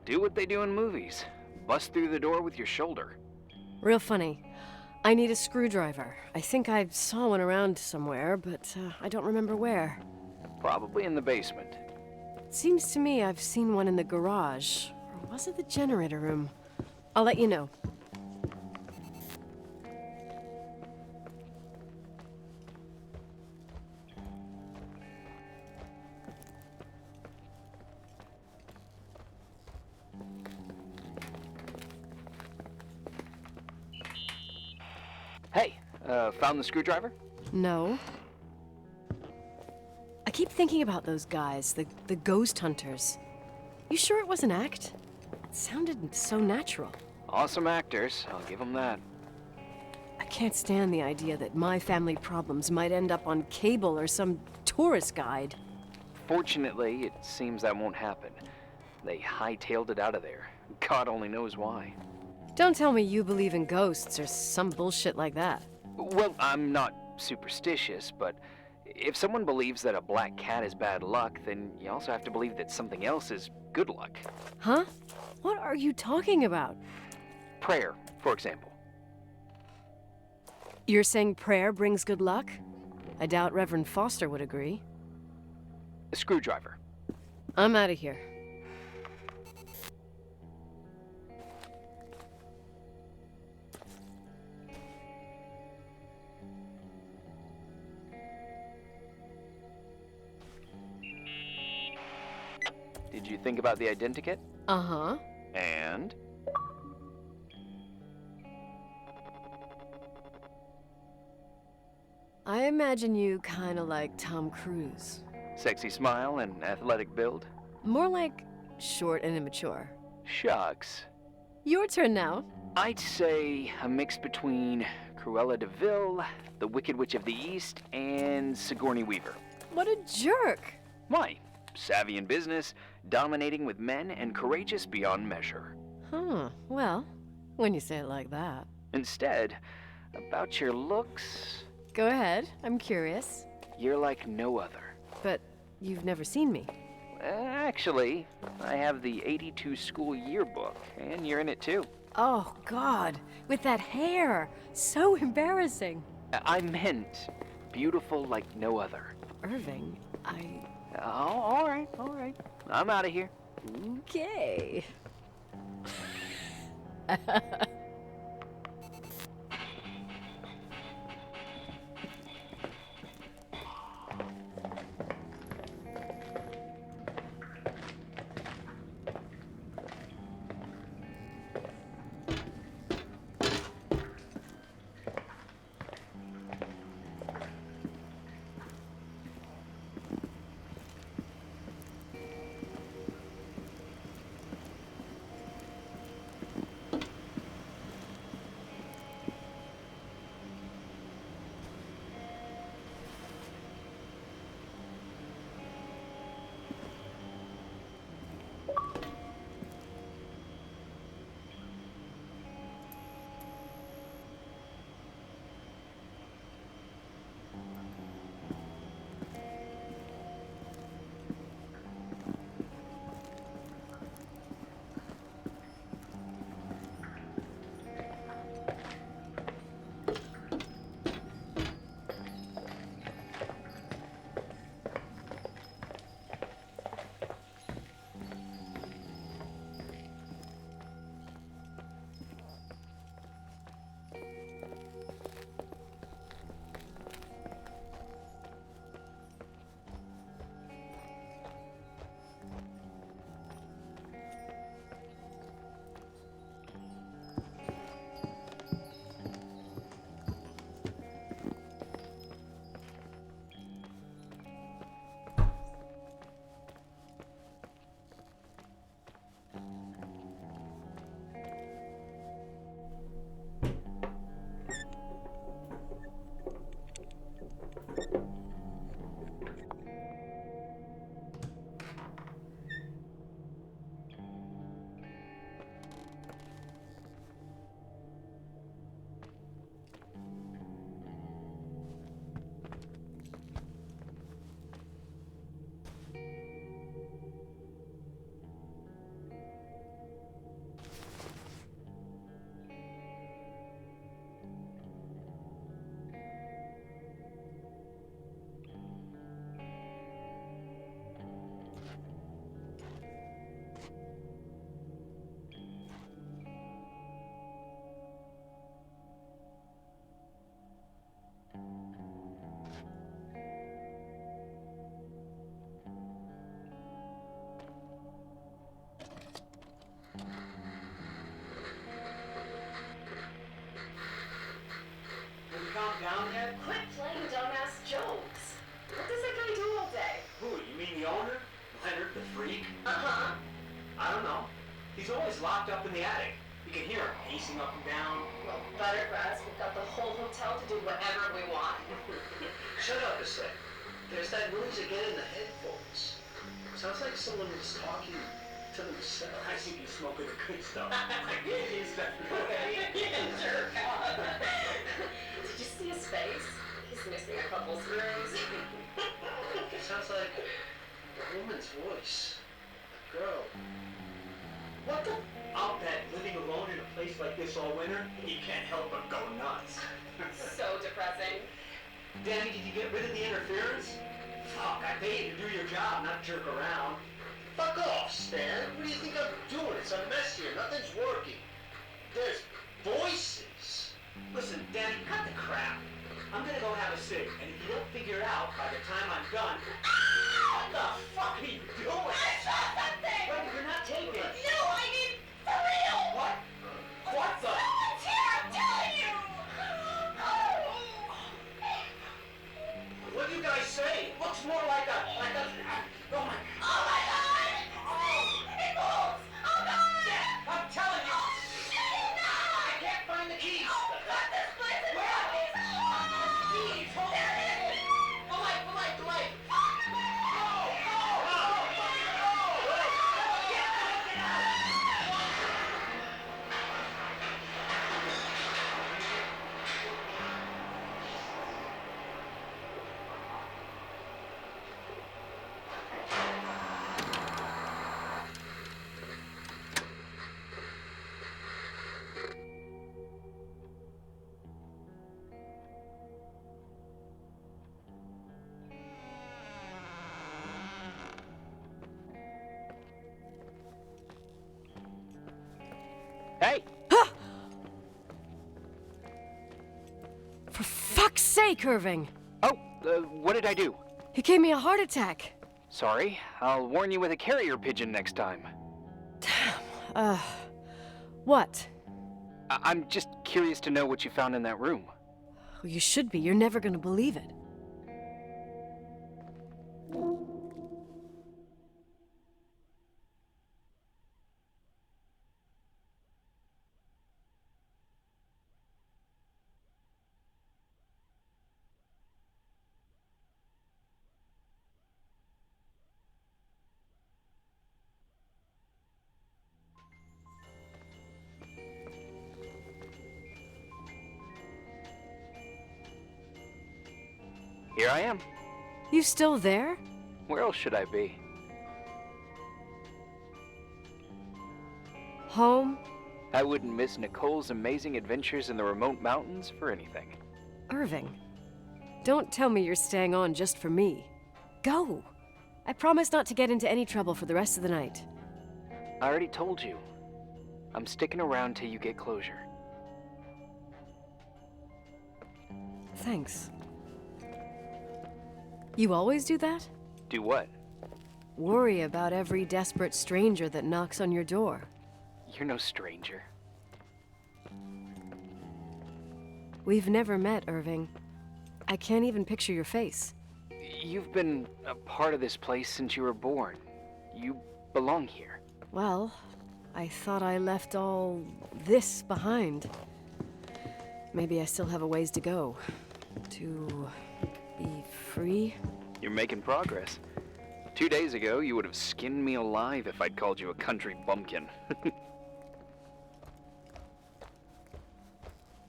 do what they do in movies. Bust through the door with your shoulder. Real funny. I need a screwdriver. I think I saw one around somewhere, but I don't remember where. Probably in the basement. Seems to me I've seen one in the garage. Or was it the generator room? I'll let you know. Hey, found the screwdriver? No. I keep thinking about those guys, the ghost hunters. You sure it was an act? It sounded so natural. Awesome actors, I'll give them that. I can't stand the idea that my family problems might end up on cable or some tourist guide. Fortunately, it seems that won't happen. They hightailed it out of there. God only knows why. Don't tell me you believe in ghosts or some bullshit like that. Well, I'm not superstitious, but if someone believes that a black cat is bad luck, then you also have to believe that something else is good luck. Huh? What are you talking about? Prayer, for example. You're saying prayer brings good luck? I doubt Reverend Foster would agree. A screwdriver. I'm out of here. Did you think about the identikit? Uh-huh. And? I imagine you kind of like Tom Cruise. Sexy smile and athletic build? More like short and immature. Shucks. Your turn now. I'd say a mix between Cruella de Vil, the Wicked Witch of the East, and Sigourney Weaver. What a jerk. Why? Savvy in business, dominating with men, and courageous beyond measure. Huh. Well, when you say it like that. Instead, about your looks, Go ahead. I'm curious. you're like no other. But you've never seen me. Actually, I have the 82 school yearbook, and you're in it too. Oh, God. With that hair. So embarrassing. I meant beautiful like no other. Irving, Oh, all right. I'm out of here. Okay. pacing up and down. Well, Buttergrass, we've got the whole hotel to do whatever we want. Shut up a sec. There's that noise again in the headphones. Sounds like someone is talking to themselves. I think you're smoking the good stuff. He's definitely jerk. Did you see his face? He's missing a couple screws. It sounds like a woman's voice. A girl. What the? I'll bet living alone in a place like this all winter, you can't help but go nuts. So depressing. Danny, did you get rid of the interference? Fuck, I pay you to do your job, not jerk around. Fuck off, Stan. What do you think I'm doing? It's a mess here. Nothing's working. There's voices. Listen, Danny, cut the crap. I'm gonna go have a cig, and if you don't figure it out by the time I'm done... What the fuck are you doing? I saw something! Wait, you're not taping. No, I mean, for real! What? What the? Someone's here, I'm telling you! What do you guys say? It looks more like a... Oh my... Oh my god! It moves! Oh god! Yeah, I'm telling you! I can't find the keys! Oh god, this place is Where are heavy! keys? Hold on! The light! Oh, Hey! For fuck's sake, Irving! Oh, what did I do? He gave me a heart attack. Sorry. I'll warn you with a carrier pigeon next time. What? I'm just curious to know what you found in that room. Well, you should be. You're never gonna believe it. Here I am. You still there? Where else should I be? Home? I wouldn't miss Nicole's amazing adventures in the remote mountains for anything. Irving, don't tell me you're staying on just for me. Go! I promise not to get into any trouble for the rest of the night. I already told you. I'm sticking around till you get closure. Thanks. You always do that? Do what? Worry about every desperate stranger that knocks on your door. You're no stranger. We've never met, Irving. I can't even picture your face. You've been a part of this place since you were born. You belong here. Well, I thought I left all this behind. Maybe I still have a ways to go. To be free? You're making progress. 2 days ago, you would have skinned me alive if I'd called you a country bumpkin.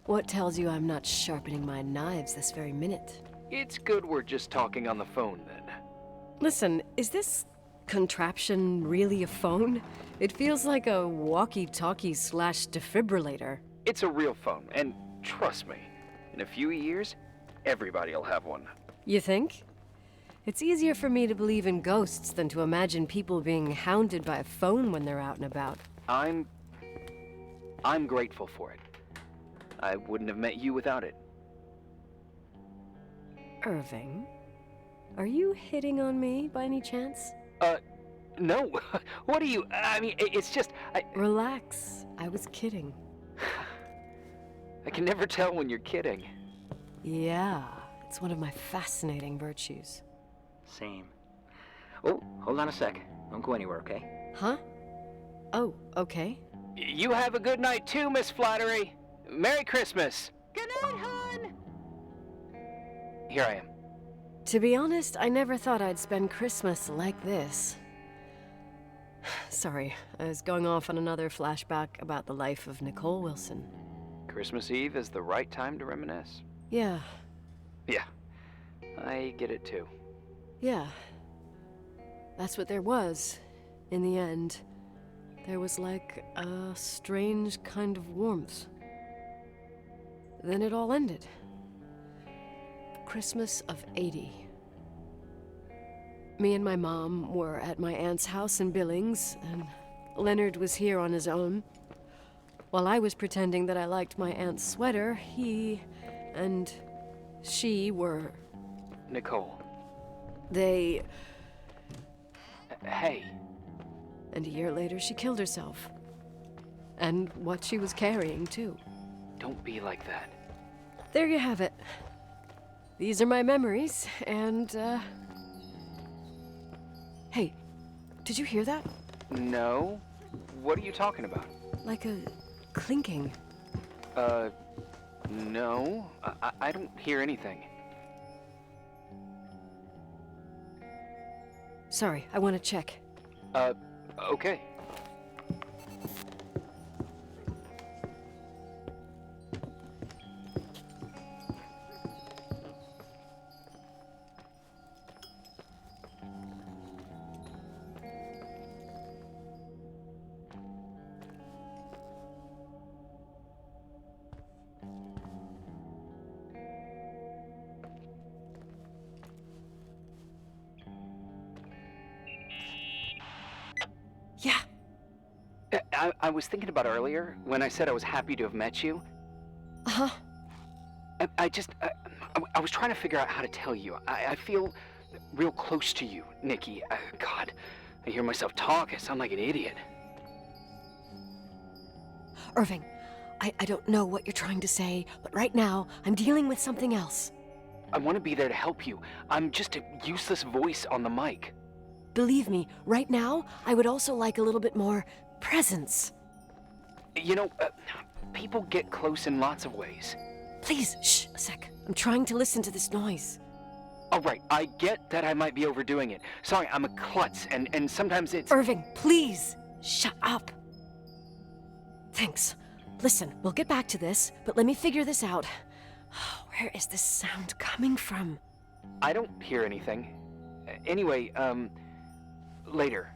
What tells you I'm not sharpening my knives this very minute? It's good we're just talking on the phone, then. Listen, is this contraption really a phone? It feels like a walkie-talkie / defibrillator. It's a real phone, and trust me, in a few years, everybody'll have one. You think? It's easier for me to believe in ghosts than to imagine people being hounded by a phone when they're out and about. I'm grateful for it. I wouldn't have met you without it. Irving, are you hitting on me by any chance? No. What are you... I mean, it's just... Relax. I was kidding. I can never tell when you're kidding. Yeah, it's one of my fascinating virtues. Same. Oh, hold on a sec. Don't go anywhere, okay? Huh? Oh, okay. You have a good night too, Miss Flattery. Merry Christmas. Good night, hon! Here I am. To be honest, I never thought I'd spend Christmas like this. Sorry, I was going off on another flashback about the life of Nicole Wilson. Christmas Eve is the right time to reminisce. Yeah, Yeah, I get it too. yeah. That's what there was, in the end. There was like a strange kind of warmth. Then it all ended. Christmas of '80. Me and my mom were at my aunt's house in Billings, and Leonard was here on his own. While I was pretending that I liked my aunt's sweater, he and she were... Nicole. They... Hey. And a year later, she killed herself. And what she was carrying, too. Don't be like that. There you have it. These are my memories, and, Hey, did you hear that? No? What are you talking about? Like a clinking. No. I don't hear anything. Sorry, I want to check. Okay. Yeah. I was thinking about earlier when I said I was happy to have met you. Uh-huh. I was trying to figure out how to tell you. I feel real close to you, Nikki. God, I hear myself talk. I sound like an idiot. Irving, I don't know what you're trying to say, but right now, I'm dealing with something else. I want to be there to help you. I'm just a useless voice on the mic. Believe me, right now, I would also like a little bit more presence. You know, people get close in lots of ways. Please, shh, a sec. I'm trying to listen to this noise. All right, I get that I might be overdoing it. Sorry, I'm a klutz, and sometimes it's... Irving, please, shut up. Thanks. Listen, we'll get back to this, but let me figure this out. Where is this sound coming from? I don't hear anything. Anyway, later.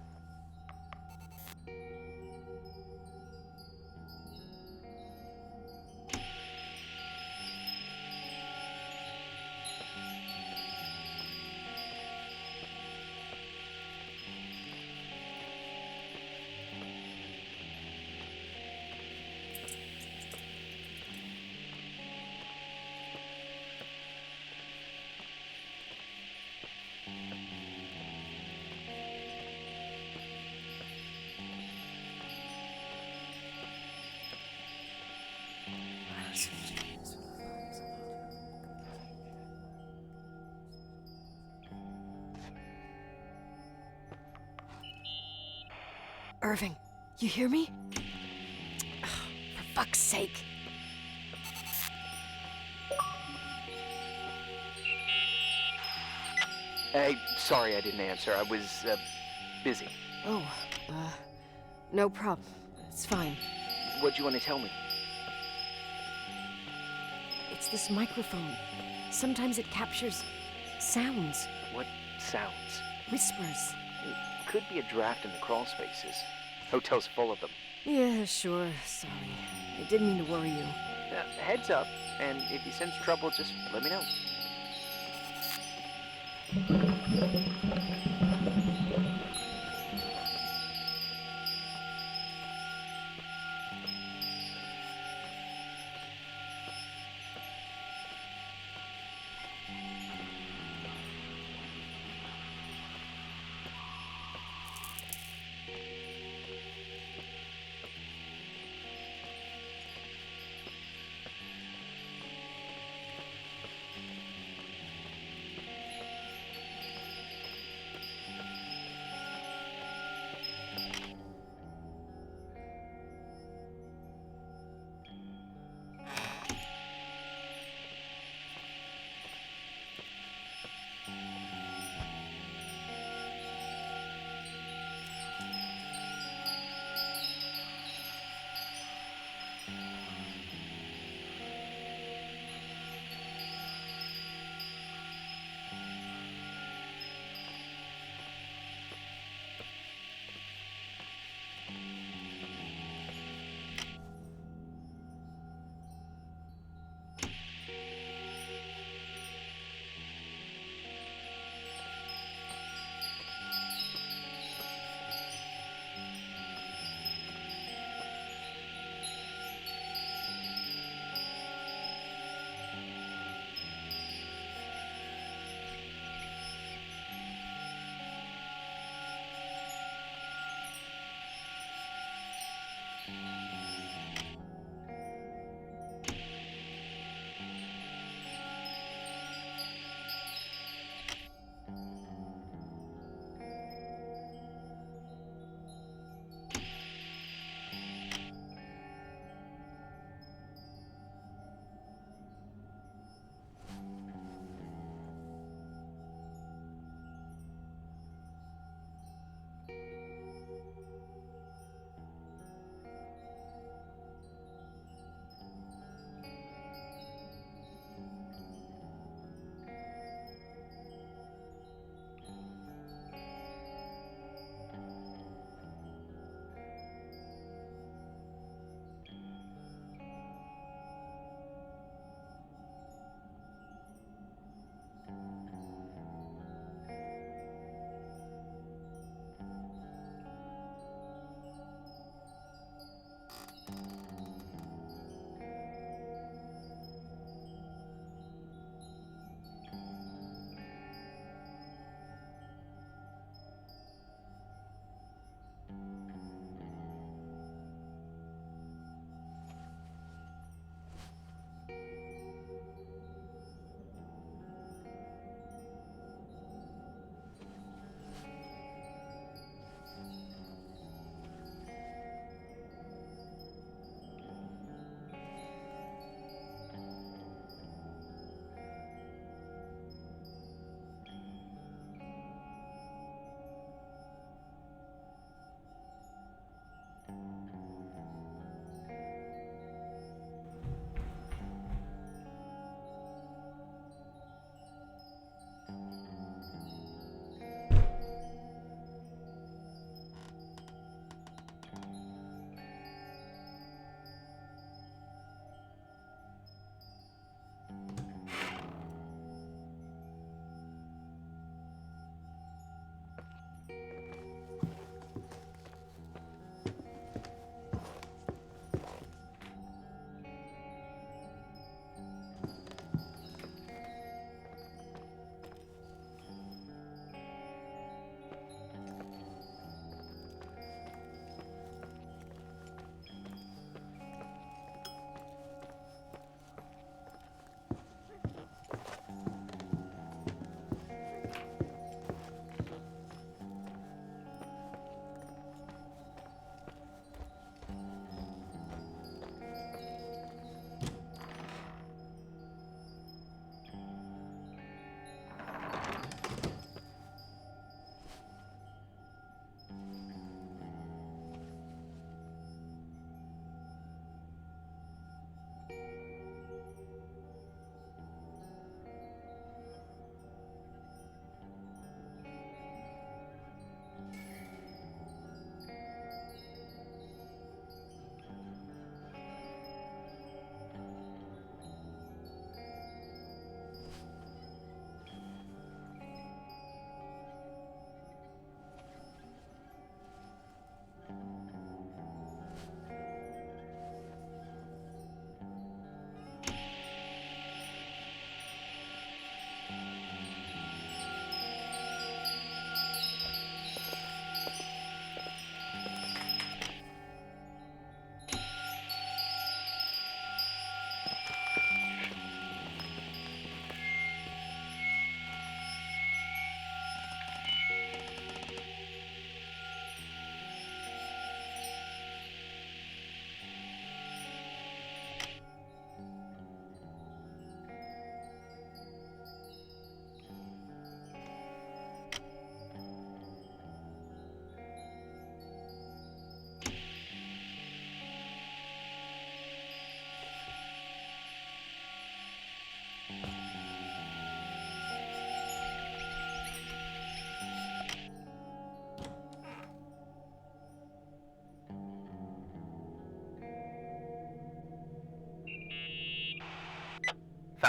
Irving, you hear me? Ugh, for fuck's sake. Hey, sorry I didn't answer. I was, busy. Oh, no problem. It's fine. What'd you want to tell me? It's this microphone. Sometimes it captures sounds, What sounds? whispers. It could be a draft in the crawl spaces. Hotel's full of them. Yeah, sure. Sorry. I didn't mean to worry you. Heads up, and if you sense trouble, just let me know.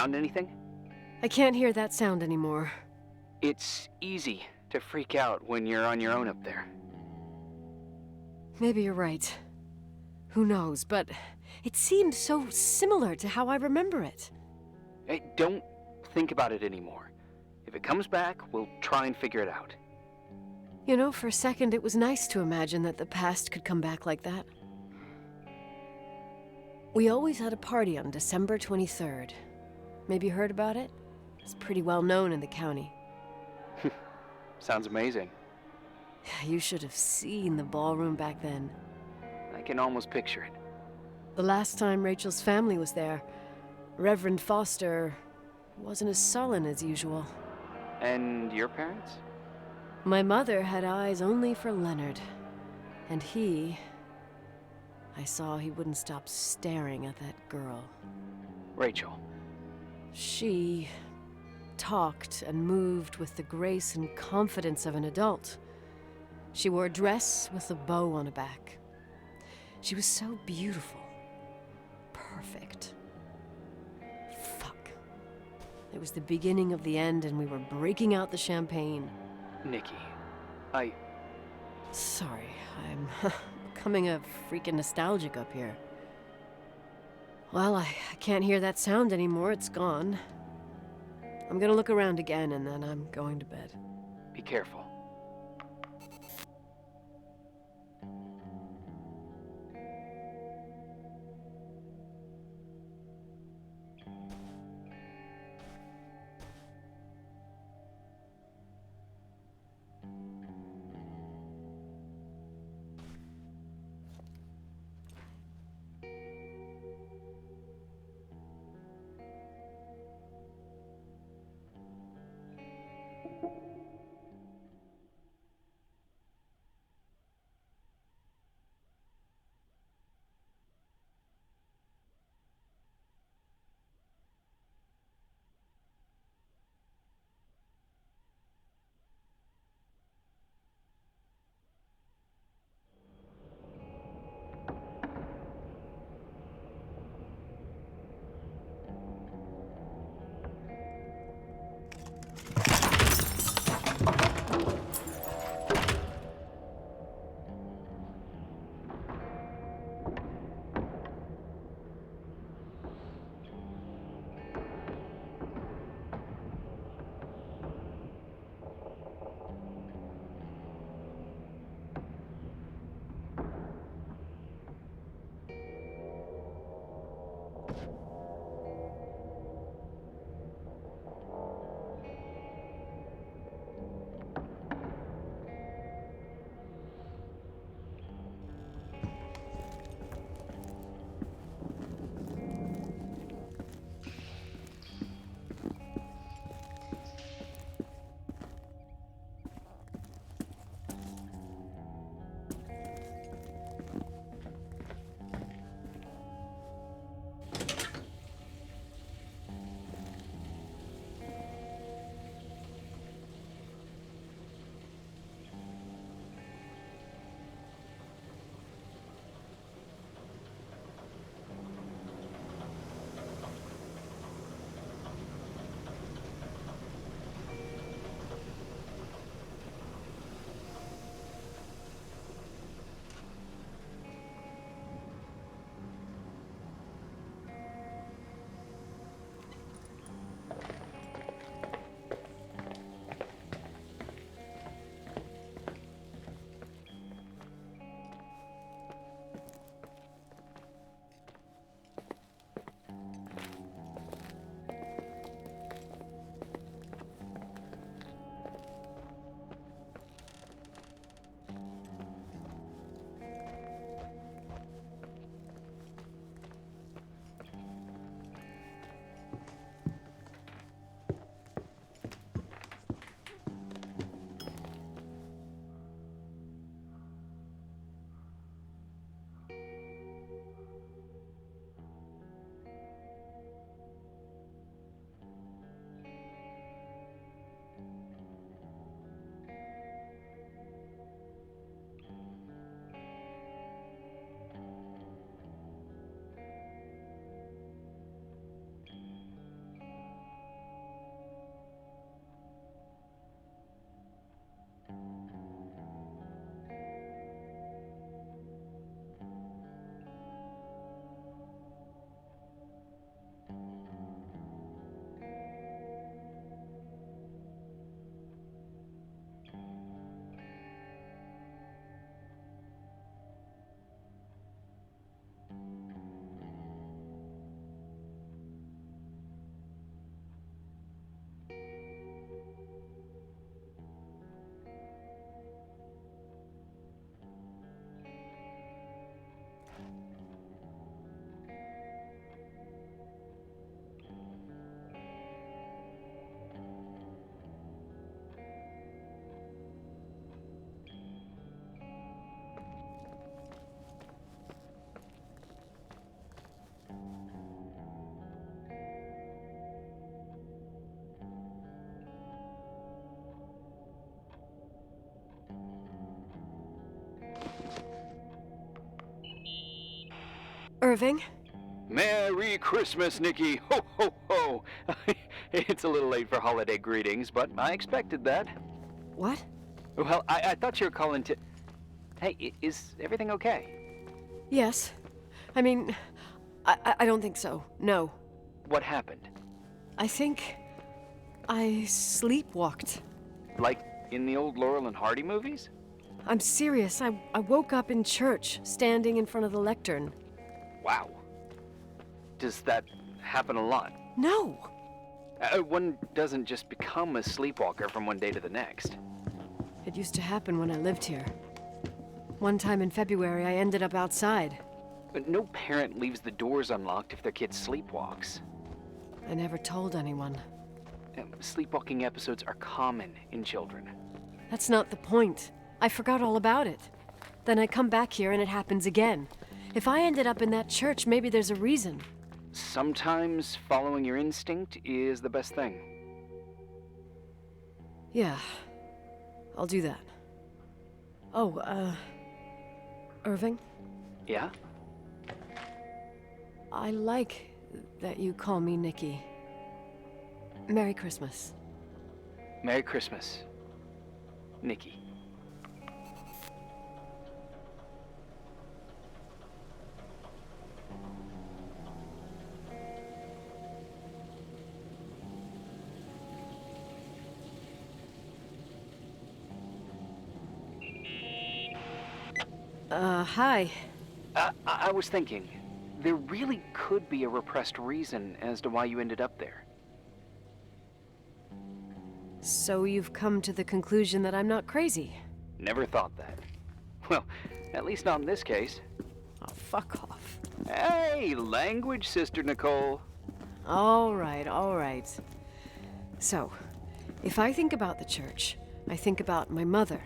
Found anything? I can't hear that sound anymore. It's easy to freak out when you're on your own up there. Maybe you're right. Who knows, but it seemed so similar to how I remember it. Hey, don't think about it anymore. If it comes back, we'll try and figure it out. You know, for a second it was nice to imagine that the past could come back like that. We always had a party on December 23rd. Maybe you heard about it? It's pretty well known in the county. Sounds amazing. You should have seen the ballroom back then. I can almost picture it. The last time Rachel's family was there, Reverend Foster wasn't as sullen as usual. And your parents? My mother had eyes only for Leonard. And I saw he wouldn't stop staring at that girl. Rachel. She talked and moved with the grace and confidence of an adult. She wore a dress with a bow on her back. She was so beautiful. Perfect. Fuck. It was the beginning of the end and we were breaking out the champagne. Nikki, Sorry, I'm becoming a freaking nostalgic up here. Well, I can't hear that sound anymore. It's gone. I'm gonna look around again and then I'm going to bed. Be careful. Irving? Merry Christmas, Nikki! Ho, ho, ho! It's a little late for holiday greetings, but I expected that. What? Well, I thought you were calling to... Hey, is everything okay? Yes. I mean, I don't think so. No. What happened? I think I sleepwalked. Like in the old Laurel and Hardy movies? I'm serious. I woke up in church, standing in front of the lectern. Wow. Does that happen a lot? No. One doesn't just become a sleepwalker from one day to the next. It used to happen when I lived here. One time in February, I ended up outside. But no parent leaves the doors unlocked if their kid sleepwalks. I never told anyone. Sleepwalking episodes are common in children. That's not the point. I forgot all about it. Then I come back here and it happens again. If I ended up in that church, maybe there's a reason. Sometimes following your instinct is the best thing. Yeah. I'll do that. Oh, Irving? Yeah? I like that you call me Nikki. Merry Christmas. Merry Christmas, Nikki. Hi. I was thinking, there really could be a repressed reason as to why you ended up there. So you've come to the conclusion that I'm not crazy? Never thought that. Well, at least not in this case. Oh, fuck off. Hey, language, Sister Nicole. All right. So, if I think about the church, I think about my mother.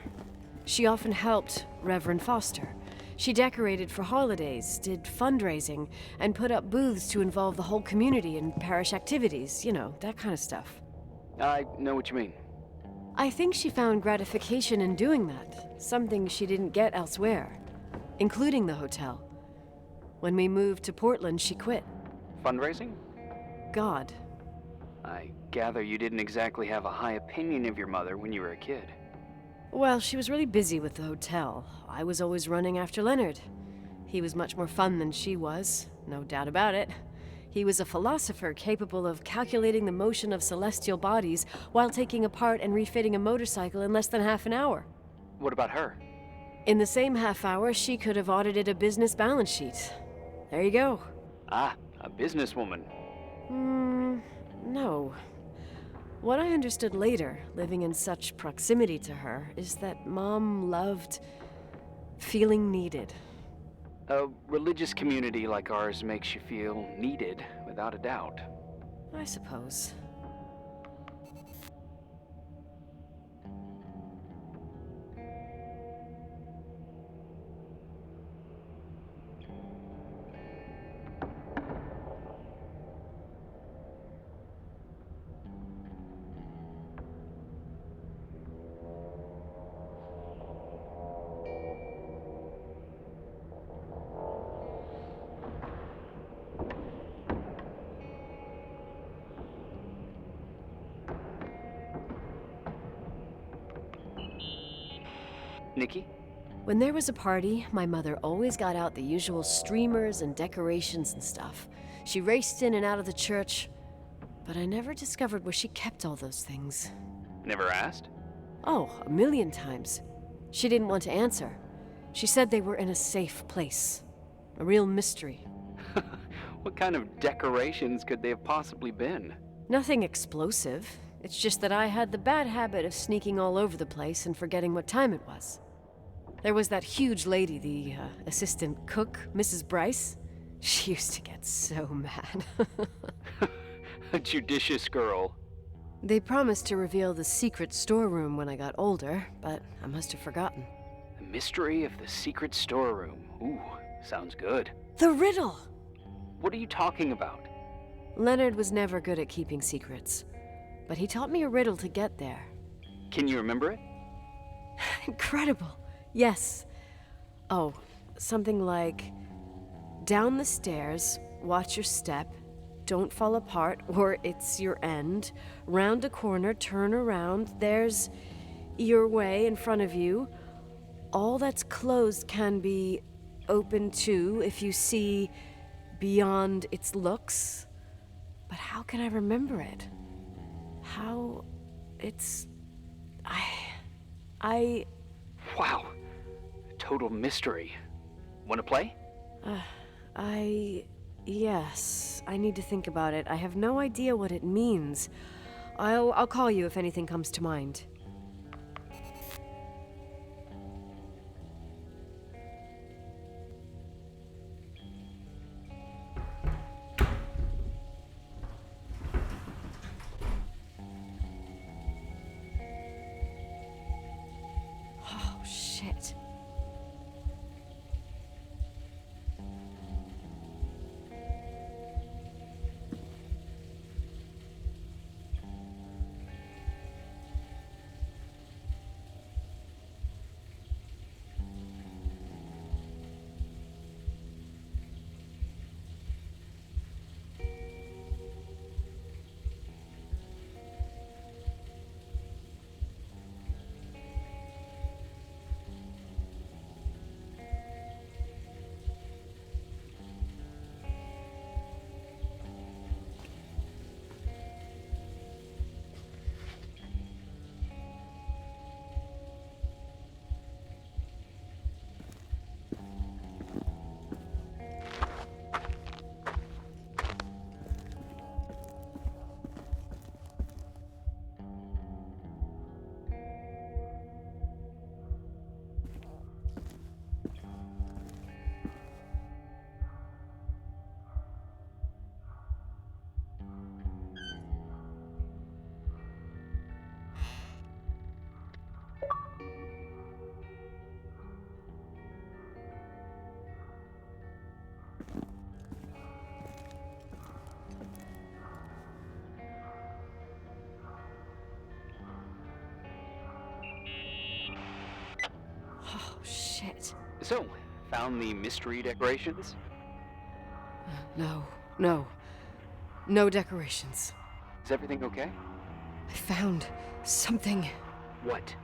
She often helped Reverend Foster. She decorated for holidays, did fundraising, and put up booths to involve the whole community in parish activities, you know, that kind of stuff. I know what you mean. I think she found gratification in doing that, something she didn't get elsewhere, including the hotel. When we moved to Portland, she quit. Fundraising? God. I gather you didn't exactly have a high opinion of your mother when you were a kid. Well, she was really busy with the hotel. I was always running after Leonard. He was much more fun than she was, no doubt about it. He was a philosopher capable of calculating the motion of celestial bodies while taking apart and refitting a motorcycle in less than half an hour. What about her? In the same half hour, she could have audited a business balance sheet. There you go. Ah, a businesswoman. No. What I understood later, living in such proximity to her, is that Mom loved feeling needed. A religious community like ours makes you feel needed, without a doubt. I suppose. Nikki? When there was a party, my mother always got out the usual streamers and decorations and stuff. She raced in and out of the church, but I never discovered where she kept all those things. Never asked? Oh, 1,000,000 times. She didn't want to answer. She said they were in a safe place. A real mystery. What kind of decorations could they have possibly been? Nothing explosive. It's just that I had the bad habit of sneaking all over the place and forgetting what time it was. There was that huge lady, the assistant cook, Mrs. Bryce. She used to get so mad. A judicious girl. They promised to reveal the secret storeroom when I got older, but I must have forgotten. The mystery of the secret storeroom. Ooh, sounds good. The riddle! What are you talking about? Leonard was never good at keeping secrets, but he taught me a riddle to get there. Can you remember it? Incredible. Yes. Oh, something like, Down the stairs, watch your step. Don't fall apart, or it's your end. Round a corner, turn around. There's your way in front of you. All that's closed can be open too if you see beyond its looks. But how can I remember it? How it's... I... Wow. Total mystery. Want to play? Yes, I need to think about it. I have no idea what it means. I'll call you if anything comes to mind. Oh, shit. Oh, shit. So, found the mystery decorations? No decorations. Is everything okay? I found something. What?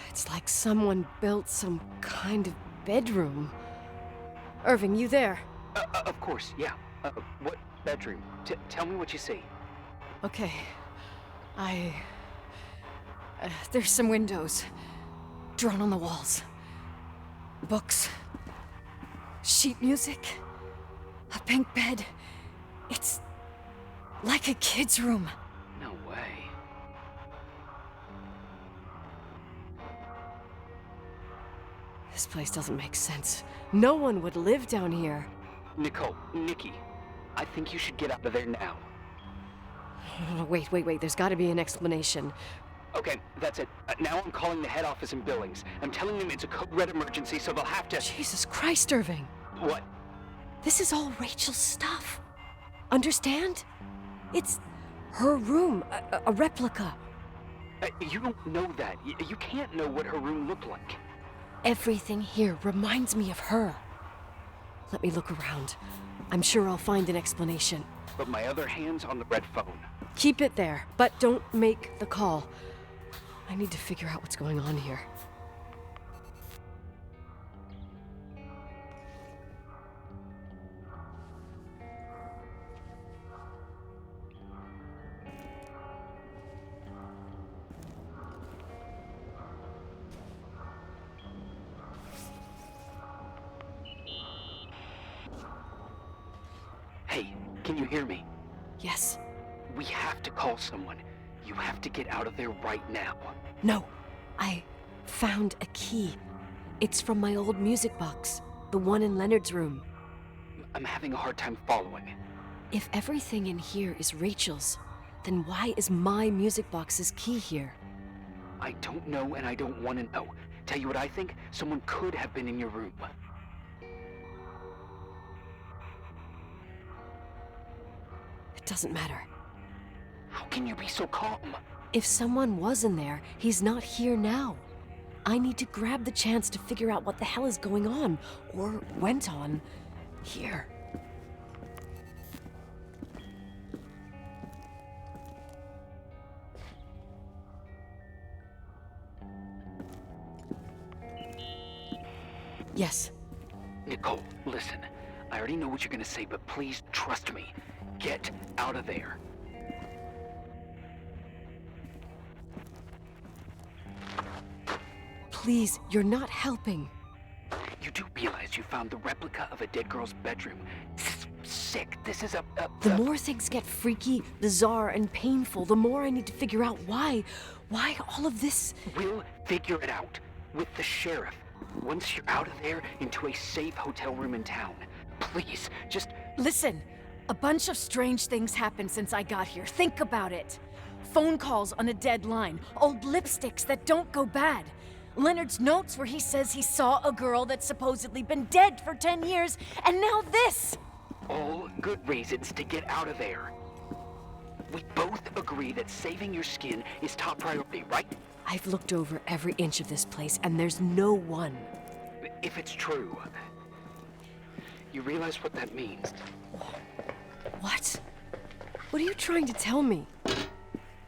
It's like someone built some kind of bedroom. Irving, you there? Of course, yeah. What bedroom? Tell me what you see. Okay. There's some windows drawn on the walls. Books. Sheet music. A pink bed. It's like a kid's room. No way. This place doesn't make sense. No one would live down here. Nikki, I think you should get out of there now. Wait. There's got to be an explanation. Okay, that's it. Now I'm calling the head office in Billings. I'm telling them it's a code red emergency, so they'll have to... Jesus Christ, Irving. What? This is all Rachel's stuff. Understand? It's her room, a replica. You don't know that. You can't know what her room looked like. Everything here reminds me of her. Let me look around. I'm sure I'll find an explanation. But my other hand's on the red phone. Keep it there, but don't make the call. I need to figure out what's going on here. Hey, can you hear me? Yes. We have to call someone. You have to get out of there right now. No, I found a key. It's from my old music box, the one in Leonard's room. I'm having a hard time following. If everything in here is Rachel's, then why is my music box's key here? I don't know and I don't want to know. Tell you what I think? Someone could have been in your room. It doesn't matter. How can you be so calm? If someone was in there, he's not here now. I need to grab the chance to figure out what the hell is going on, or went on, here. Yes. Nicole, listen. I already know what you're gonna say, but please trust me. Get out of there. Please, you're not helping. You do realize you found the replica of a dead girl's bedroom. This is sick. This is The more things get freaky, bizarre, and painful, the more I need to figure out why. Why all of this? We'll figure it out with the sheriff. Once you're out of there, into a safe hotel room in town. Please, just... Listen, a bunch of strange things happened since I got here. Think about it. Phone calls on a dead line, old lipsticks that don't go bad. Leonard's notes where he says he saw a girl that's supposedly been dead for 10 years, and now this! All good reasons to get out of there. We both agree that saving your skin is top priority, right? I've looked over every inch of this place, and there's no one. If it's true, you realize what that means. What? What are you trying to tell me?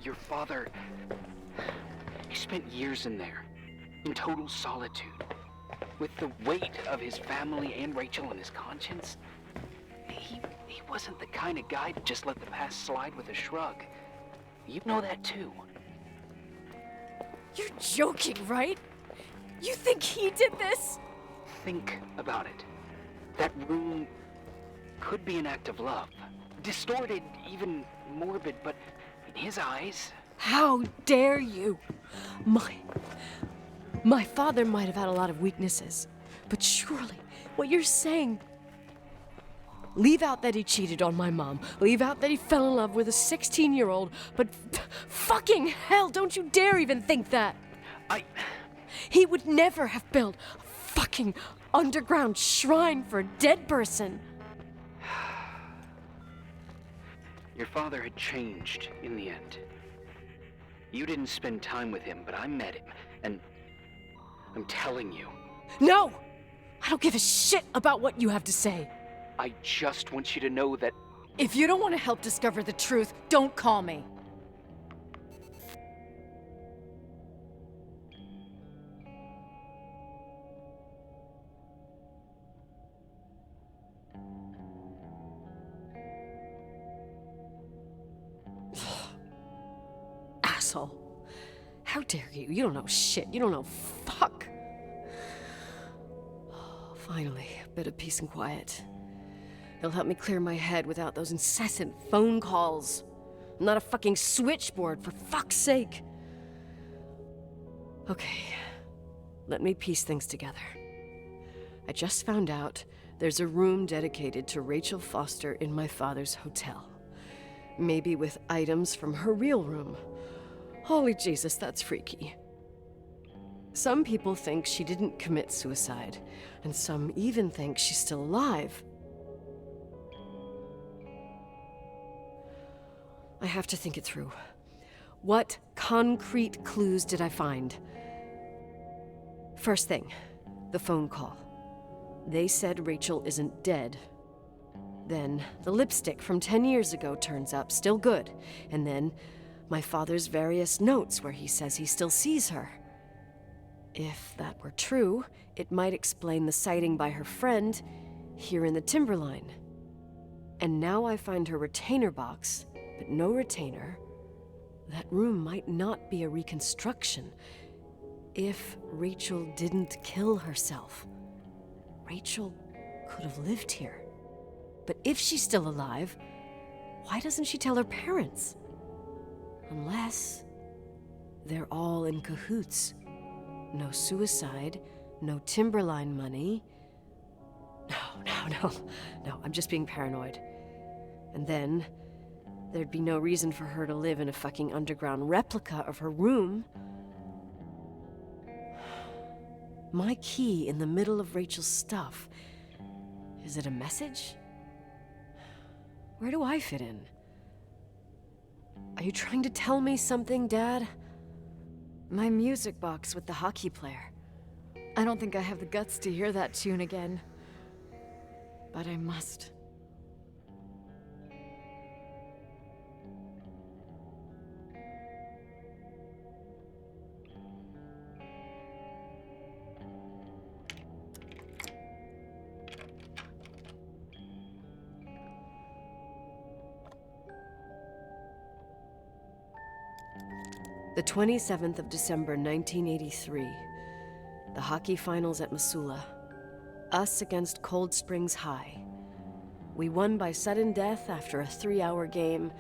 Your father... he spent years in there, in total solitude. With the weight of his family and Rachel on his conscience. He wasn't the kind of guy to just let the past slide with a shrug. You know that too. You're joking, right? You think he did this? Think about it. That room could be an act of love. Distorted, even morbid, but in his eyes... How dare you? My father might have had a lot of weaknesses, but surely what you're saying... Leave out that he cheated on my mom. Leave out that he fell in love with a 16-year-old, but fucking hell, don't you dare even think that! He would never have built a fucking underground shrine for a dead person. Your father had changed in the end. You didn't spend time with him, but I met him, and I'm telling you. No! I don't give a shit about what you have to say. I just want you to know that... If you don't want to help discover the truth, don't call me. Asshole. How dare you? You don't know shit. You don't know fuck. Finally, a bit of peace and quiet. It'll help me clear my head without those incessant phone calls. I'm not a fucking switchboard, for fuck's sake. Okay, let me piece things together. I just found out there's a room dedicated to Rachel Foster in my father's hotel. Maybe with items from her real room. Holy Jesus, that's freaky. Some people think she didn't commit suicide, and some even think she's still alive. I have to think it through. What concrete clues did I find? First thing, the phone call. They said Rachel isn't dead. Then the lipstick from 10 years ago turns up, still good. And then my father's various notes where he says he still sees her. If that were true, it might explain the sighting by her friend here in the timberline. And now I find her retainer box, but no retainer. That room might not be a reconstruction. If Rachel didn't kill herself, Rachel could have lived here. But if she's still alive, why doesn't she tell her parents? Unless they're all in cahoots. No suicide, no timberline money. No, I'm just being paranoid. And then there'd be no reason for her to live in a fucking underground replica of her room. My key in the middle of Rachel's stuff. Is it a message? Where do I fit in? Are you trying to tell me something, Dad? My music box with the hockey player. I don't think I have the guts to hear that tune again. But I must. The 27th of December, 1983. The hockey finals at Missoula. Us against Cold Springs High. We won by sudden death after a 3-hour game,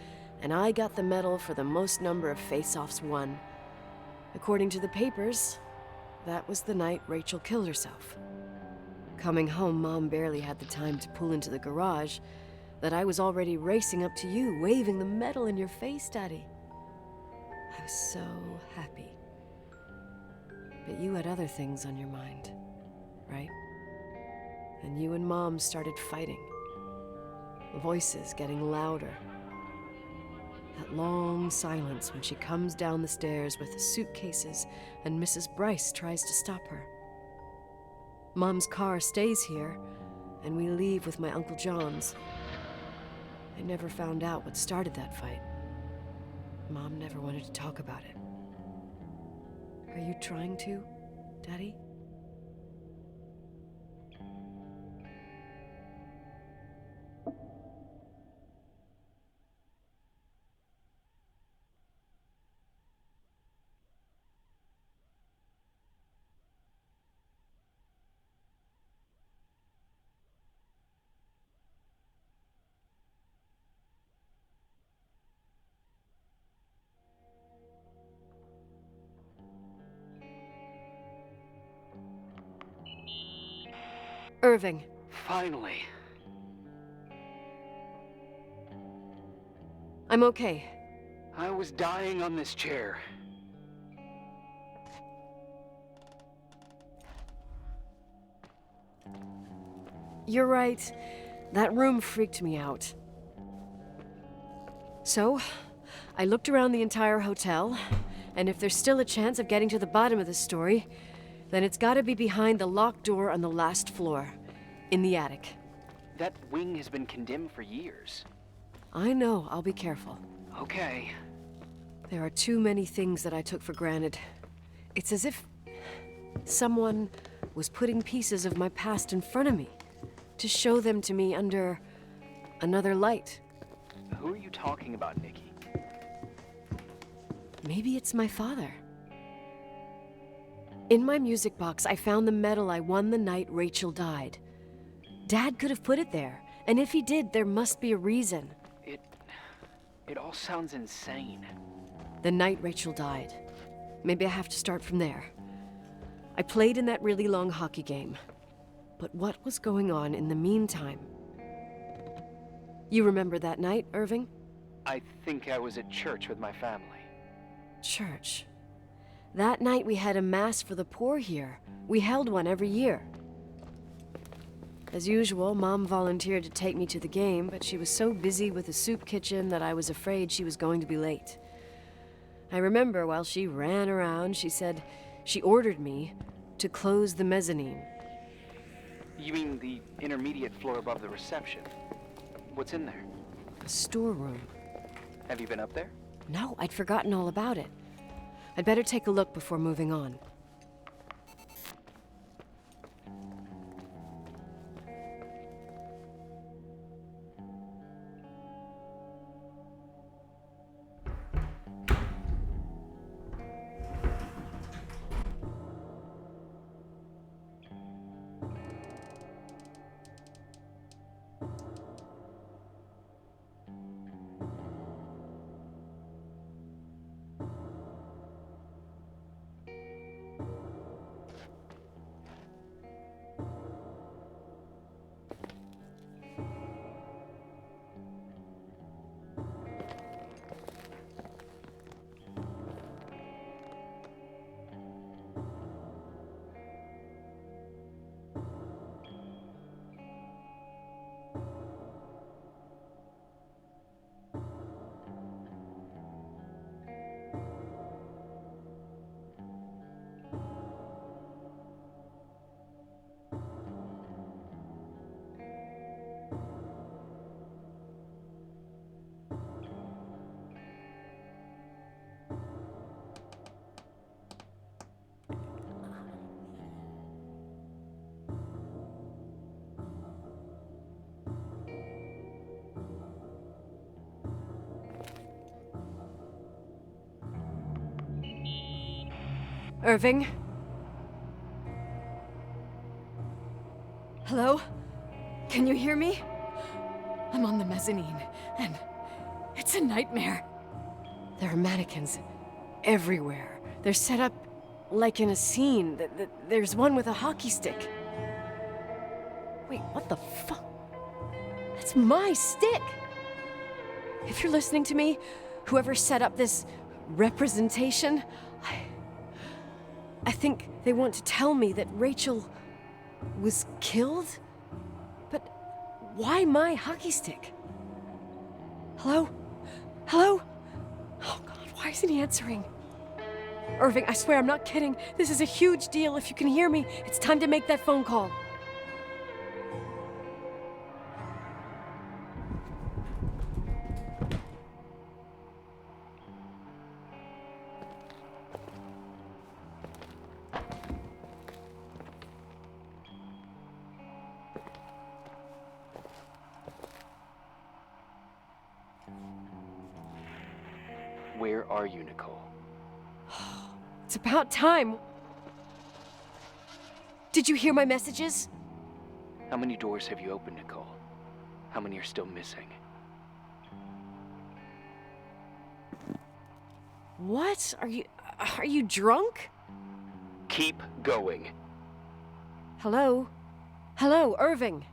and I got the medal for the most number of face-offs won. According to the papers, that was the night Rachel killed herself. Coming home, Mom barely had the time to pull into the garage that I was already racing up to you, waving the medal in your face, Daddy. I was so happy. But you had other things on your mind, right? And you and Mom started fighting. Voices getting louder. That long silence when she comes down the stairs with the suitcases and Mrs. Bryce tries to stop her. Mom's car stays here, and we leave with my Uncle John's. I never found out what started that fight. Mom never wanted to talk about it. Are you trying to, Daddy? Irving. Finally. I'm okay. I was dying on this chair. You're right. That room freaked me out. So, I looked around the entire hotel, and if there's still a chance of getting to the bottom of this story, then it's gotta be behind the locked door on the last floor, in the attic. That wing has been condemned for years. I know, I'll be careful. Okay. There are too many things that I took for granted. It's as if someone was putting pieces of my past in front of me, to show them to me under another light. Who are you talking about, Nikki? Maybe it's my father. In my music box, I found the medal I won the night Rachel died. Dad could have put it there, and if he did, there must be a reason. It all sounds insane. The night Rachel died. Maybe I have to start from there. I played in that really long hockey game. But what was going on in the meantime? You remember that night, Irving? I think I was at church with my family. Church. That night we had a mass for the poor here. We held one every year. As usual, Mom volunteered to take me to the game, but she was so busy with the soup kitchen that I was afraid she was going to be late. I remember while she ran around, she said she ordered me to close the mezzanine. You mean the intermediate floor above the reception? What's in there? A storeroom. Have you been up there? No, I'd forgotten all about it. I'd better take a look before moving on. Irving? Hello? Can you hear me? I'm on the mezzanine, and it's a nightmare. There are mannequins everywhere. They're set up like in a scene. There's one with a hockey stick. Wait, what the fuck? That's my stick! If you're listening to me, whoever set up this representation, I think they want to tell me that Rachel was killed? But why my hockey stick? Hello? Hello? Oh God, why isn't he answering? Irving, I swear I'm not kidding. This is a huge deal. If you can hear me, it's time to make that phone call. Where are you, Nicole? It's about time. Did you hear my messages? How many doors have you opened, Nicole? How many are still missing? What? Are you drunk? Keep going. Hello? Hello, Irving.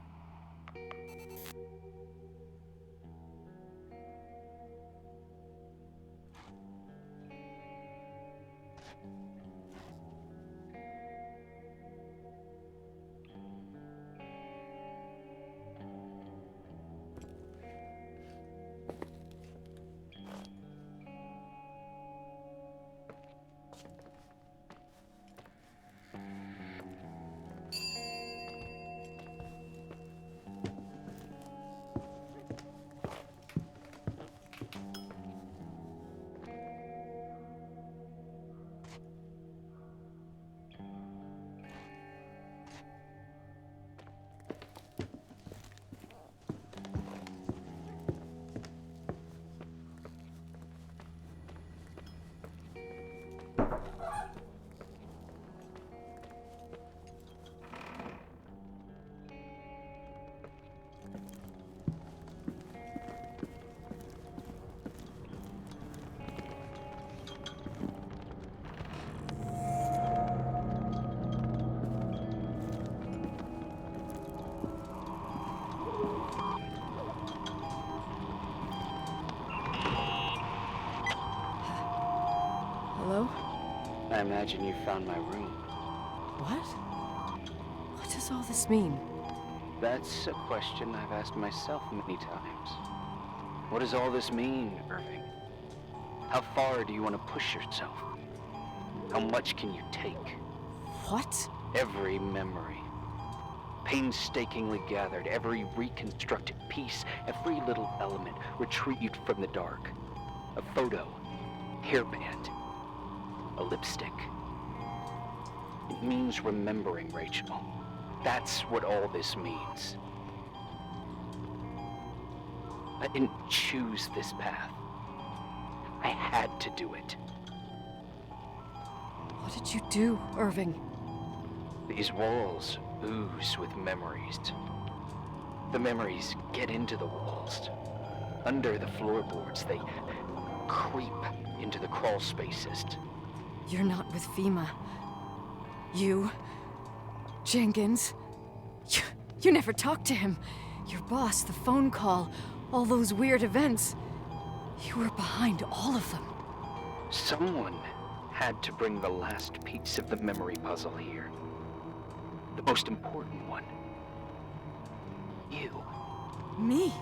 Hello? I imagine you found my room. What? What does all this mean? That's a question I've asked myself many times. What does all this mean, Irving? How far do you want to push yourself? How much can you take? What? Every memory, painstakingly gathered, every reconstructed piece, every little element retrieved from the dark. A photo, hairband, a lipstick. It means remembering, Rachel. That's what all this means. I didn't choose this path. I had to do it. What did you do, Irving? These walls ooze with memories. The memories get into the walls. Under the floorboards, they creep into the crawl spaces. You're not with FEMA. You... Jenkins... You never talked to him. Your boss, the phone call, all those weird events. You were behind all of them. Someone had to bring the last piece of the memory puzzle here. The most important one. You. Me?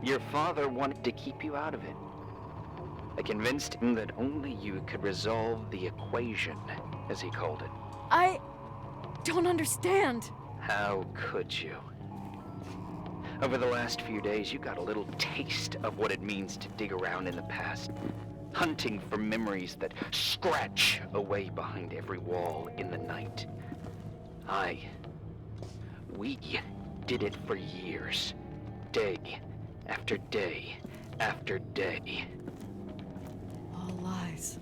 Your father wanted to keep you out of it. I convinced him that only you could resolve the equation, as he called it. I don't understand. How could you? Over the last few days, you got a little taste of what it means to dig around in the past, hunting for memories that scratch away behind every wall in the night. We did it for years, day after day after day. All lies.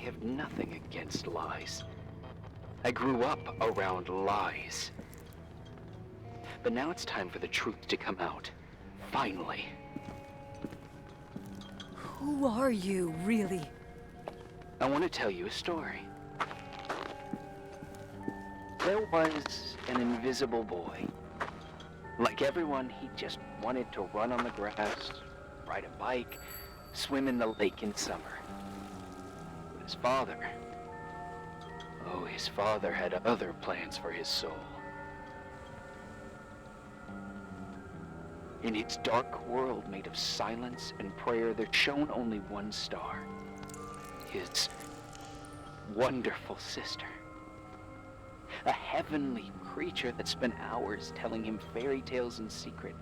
have nothing against lies. I grew up around lies. But now it's time for the truth to come out. Finally. Who are you, really? I want to tell you a story. There was an invisible boy. Like everyone, he just wanted to run on the grass, ride a bike, swim in the lake in summer. But his father had other plans for his soul. In its dark world made of silence and prayer, there shone only one star. His wonderful sister. A heavenly creature that spent hours telling him fairy tales in secret.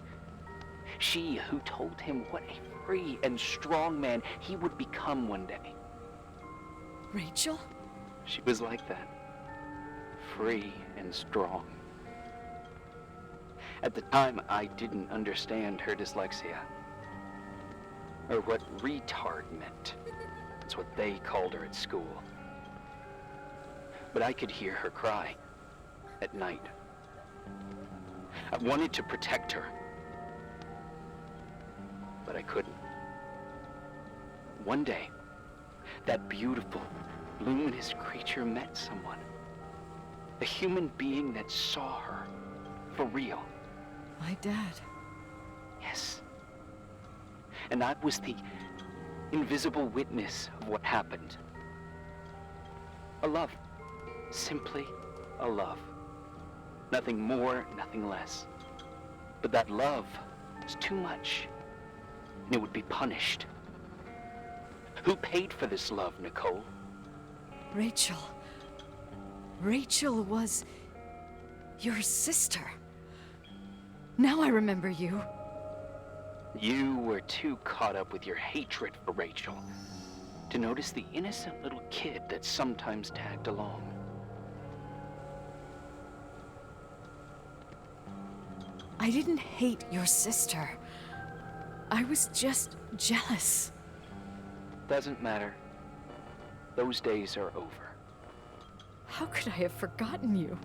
She who told him what a free and strong man he would become one day. Rachel? She was like that. Free and strong. At the time, I didn't understand her dyslexia. Or what retard meant. That's what they called her at school. But I could hear her cry. At night. I wanted to protect her. But I couldn't. One day, that beautiful, luminous creature met someone. A human being that saw her. For real. My dad. Yes. And I was the invisible witness of what happened. A love. Simply a love. Nothing more, nothing less. But that love was too much, and it would be punished. Who paid for this love, Nicole? Rachel. Rachel was your sister. Now I remember you. You were too caught up with your hatred for Rachel to notice the innocent little kid that sometimes tagged along. I didn't hate your sister. I was just jealous. Doesn't matter. Those days are over. How could I have forgotten you?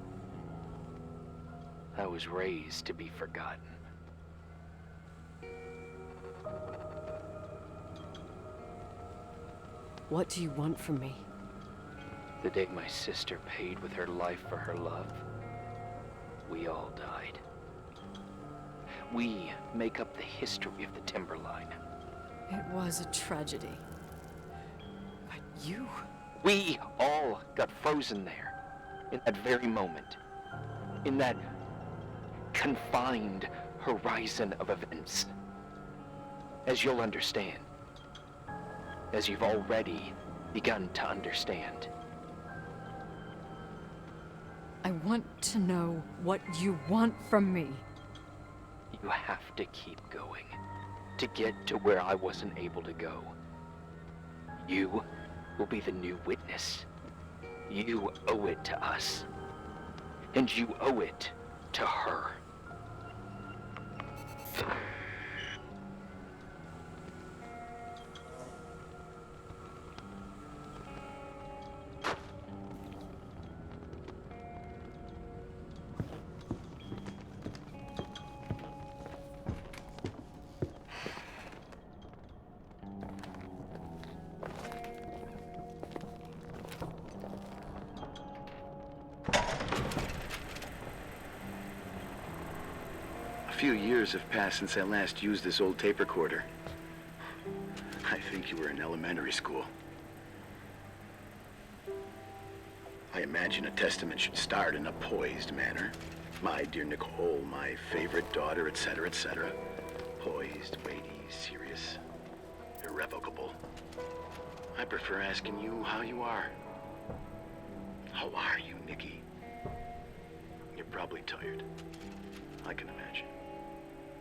I was raised to be forgotten. What do you want from me? The day my sister paid with her life for her love, we all died. We make up the history of the Timberline. It was a tragedy. But you... We all got frozen there, in that very moment. In that confined horizon of events. As you'll understand. As you've already begun to understand. I want to know what you want from me. You have to keep going to get to where I wasn't able to go. You will be the new witness. You owe it to us. And you owe it to her. A few years have passed since I last used this old tape recorder. I think you were in elementary school. I imagine a testament should start in a poised manner. My dear Nicole, my favorite daughter, etc., etc. Poised, weighty, serious, irrevocable. I prefer asking you how you are. How are you, Nikki? You're probably tired. I can imagine.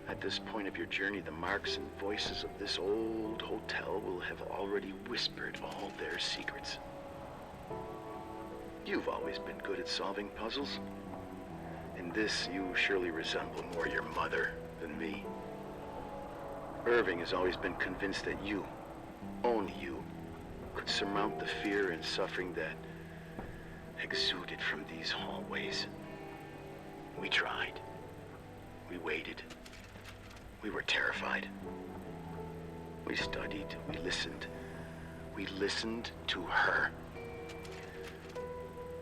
At this point of your journey, the marks and voices of this old hotel will have already whispered all their secrets. You've always been good at solving puzzles. In this, you surely resemble more your mother than me. Irving has always been convinced that you, only you, could surmount the fear and suffering that exuded from these hallways. We tried. We waited. We were terrified. We studied. We listened. We listened to her.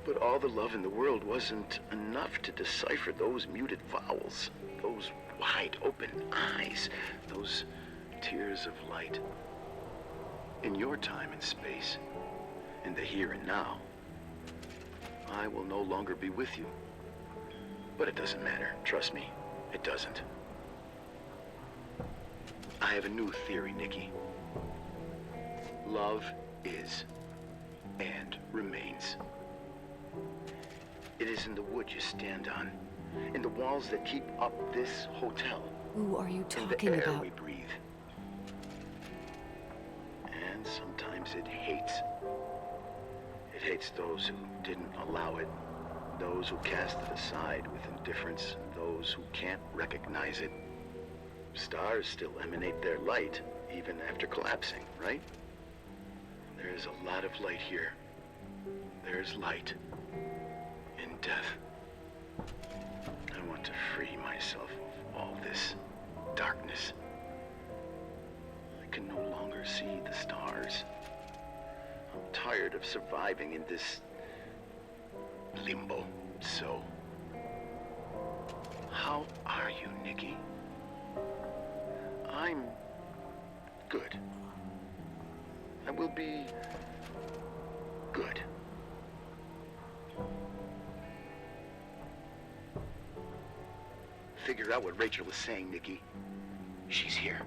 But all the love in the world wasn't enough to decipher those muted vowels, those wide open eyes, those tears of light. In your time and space, in the here and now, I will no longer be with you. But it doesn't matter. Trust me, it doesn't. I have a new theory, Nikki. Love is and remains. It is in the wood you stand on, in the walls that keep up this hotel. Who are you In the talking air about? we breathe. And sometimes it hates. It hates those who didn't allow it, those who cast it aside with indifference, those who can't recognize it. Stars still emanate their light, even after collapsing, right? There is a lot of light here. There's light in death. I want to free myself of all this darkness. I can no longer see the stars. I'm tired of surviving in this limbo. So, how are you, Nikki? I'm good. I will be good. Figure out what Rachel is saying, Nikki. She's here.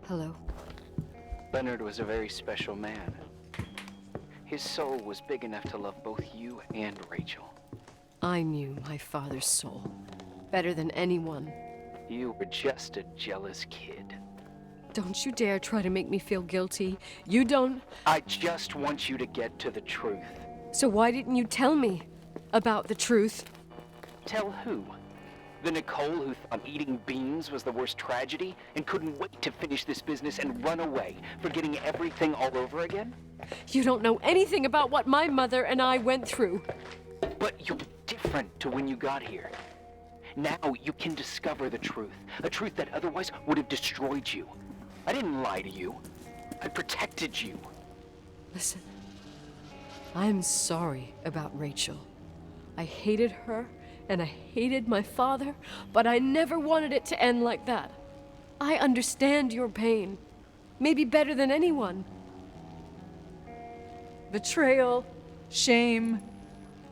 Hello. Leonard was a very special man. His soul was big enough to love both you and Rachel. I knew my father's soul better than anyone. You were just a jealous kid. Don't you dare try to make me feel guilty. You don't... I just want you to get to the truth. So why didn't you tell me about the truth? Tell who? The Nicole who thought eating beans was the worst tragedy and couldn't wait to finish this business and run away, forgetting everything all over again? You don't know anything about what my mother and I went through. But you're different to when you got here. Now you can discover the truth, a truth that otherwise would have destroyed you. I didn't lie to you. I protected you. Listen, I'm sorry about Rachel. I hated her, and I hated my father, but I never wanted it to end like that. I understand your pain, maybe better than anyone. Betrayal, shame,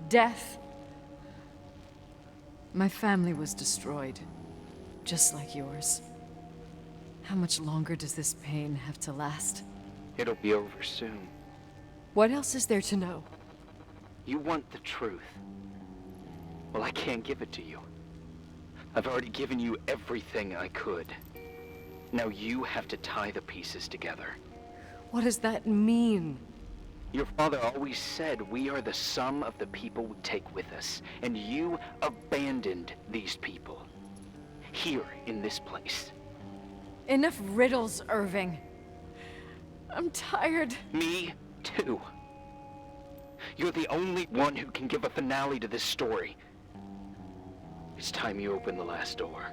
death. My family was destroyed, just like yours. How much longer does this pain have to last? It'll be over soon. What else is there to know? You want the truth. Well, I can't give it to you. I've already given you everything I could. Now you have to tie the pieces together. What does that mean? Your father always said we are the sum of the people we take with us, and you abandoned these people. Here, in this place. Enough riddles, Irving. I'm tired. Me, too. You're the only one who can give a finale to this story. It's time you open the last door.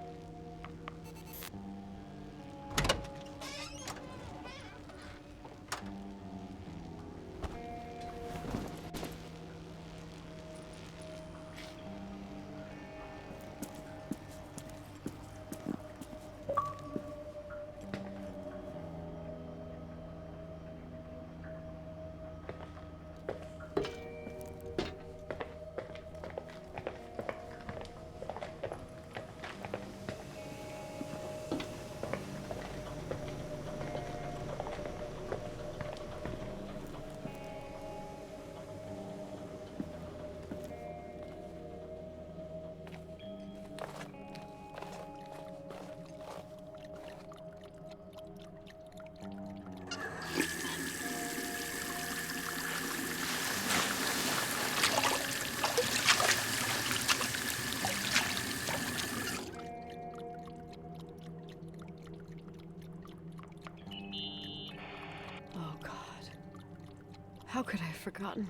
How could I have forgotten?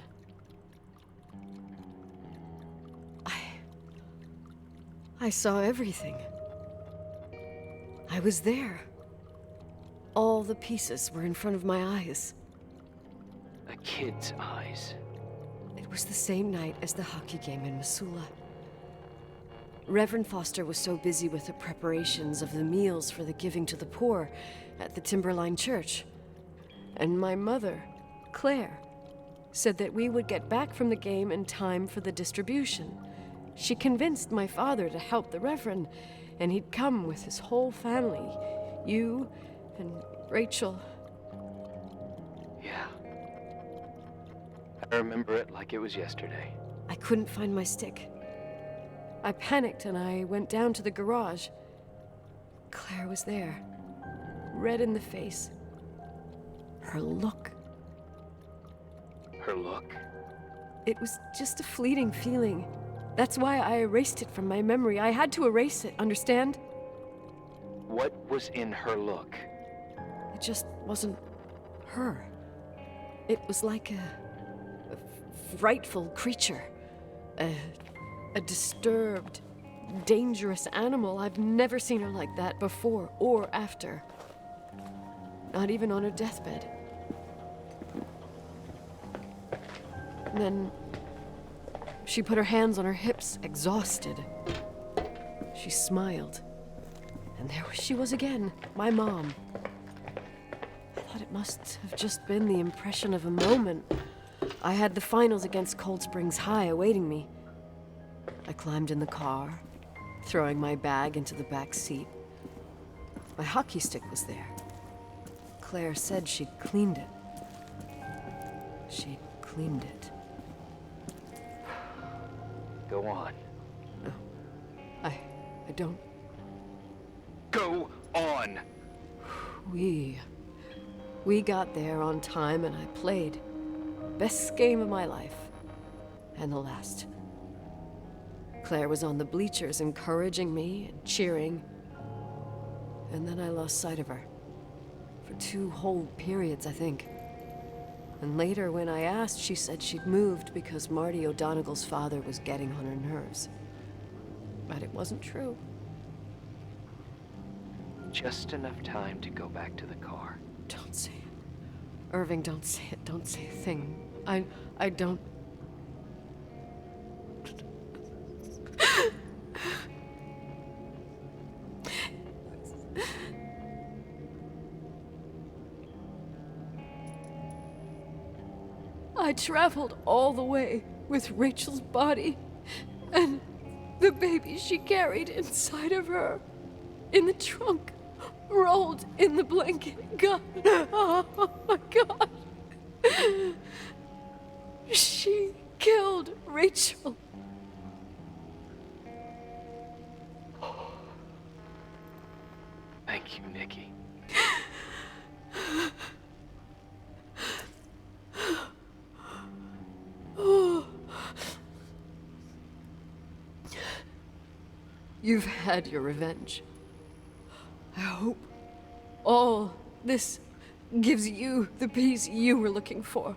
I saw everything. I was there. All the pieces were in front of my eyes. A kid's eyes. It was the same night as the hockey game in Missoula. Reverend Foster was so busy with the preparations of the meals for the giving to the poor at the Timberline Church. And my mother, Claire, said that we would get back from the game in time for the distribution. She convinced my father to help the Reverend, and he'd come with his whole family. You and Rachel. Yeah. I remember it like it was yesterday. I couldn't find my stick. I panicked and I went down to the garage. Claire was there, red in the face. Her look. Her look? It was just a fleeting feeling. That's why I erased it from my memory. I had to erase it, understand? What was in her look? It just wasn't her. It was like a frightful creature. A disturbed, dangerous animal. I've never seen her like that before or after. Not even on her deathbed. And then she put her hands on her hips, exhausted. She smiled. And there she was again, my mom. I thought it must have just been the impression of a moment. I had the finals against Cold Springs High awaiting me. I climbed in the car, throwing my bag into the back seat. My hockey stick was there. Claire said she'd cleaned it. She'd cleaned it. Go on. No, I don't. Go on! We got there on time and I played. Best game of my life. And the last. Claire was on the bleachers encouraging me and cheering. And then I lost sight of her. For 2 whole periods, I think. And later, when I asked, she said she'd moved because Marty O'Donegal's father was getting on her nerves. But it wasn't true. Just enough time to go back to the car. Don't say it. Irving, don't say it. Don't say a thing. I don't... I traveled all the way with Rachel's body and the baby she carried inside of her in the trunk, rolled in the blanket. God, oh my God. She killed Rachel. Thank you, Nikki. You've had your revenge. I hope all this gives you the peace you were looking for.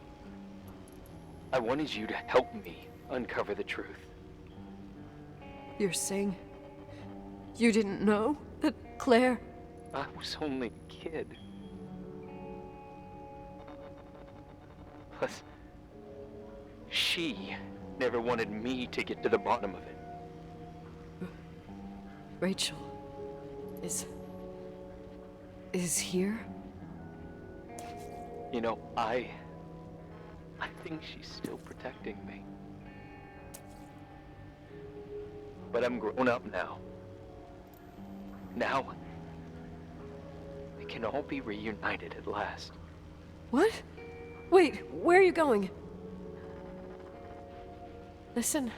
I wanted you to help me uncover the truth. You're saying you didn't know that Claire... I was only a kid. Plus, she never wanted me to get to the bottom of it. Rachel is here? You know, I think she's still protecting me. But I'm grown up now. Now, we can all be reunited at last. What? Wait, where are you going? Listen,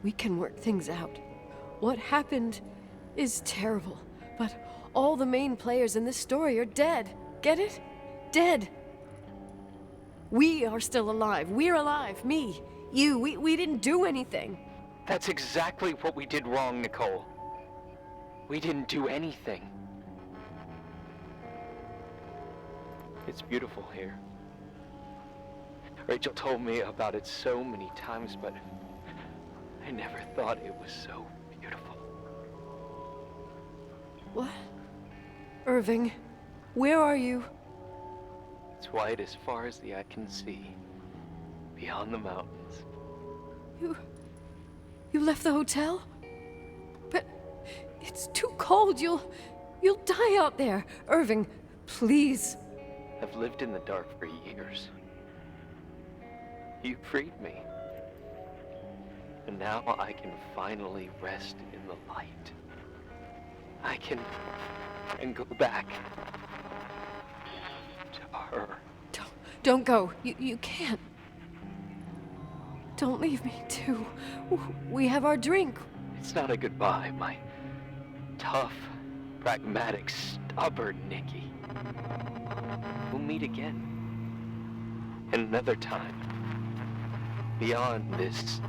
we can work things out. What happened is terrible, but all the main players in this story are dead. Get it? Dead. We are still alive. We're alive. Me, you, we didn't do anything. That's exactly what we did wrong, Nicole. We didn't do anything. It's beautiful here. Rachel told me about it so many times, but I never thought it was so beautiful. What? Irving, where are you? It's white as far as the eye can see, beyond the mountains. You left the hotel? But it's too cold. You'll die out there. Irving, please. I've lived in the dark for years. You freed me. And now I can finally rest in the light. I can go back to her. Don't go. You can't. Don't leave me, too. We have our drink. It's not a goodbye, my tough, pragmatic, stubborn Nikki. We'll meet again. Another time. Beyond this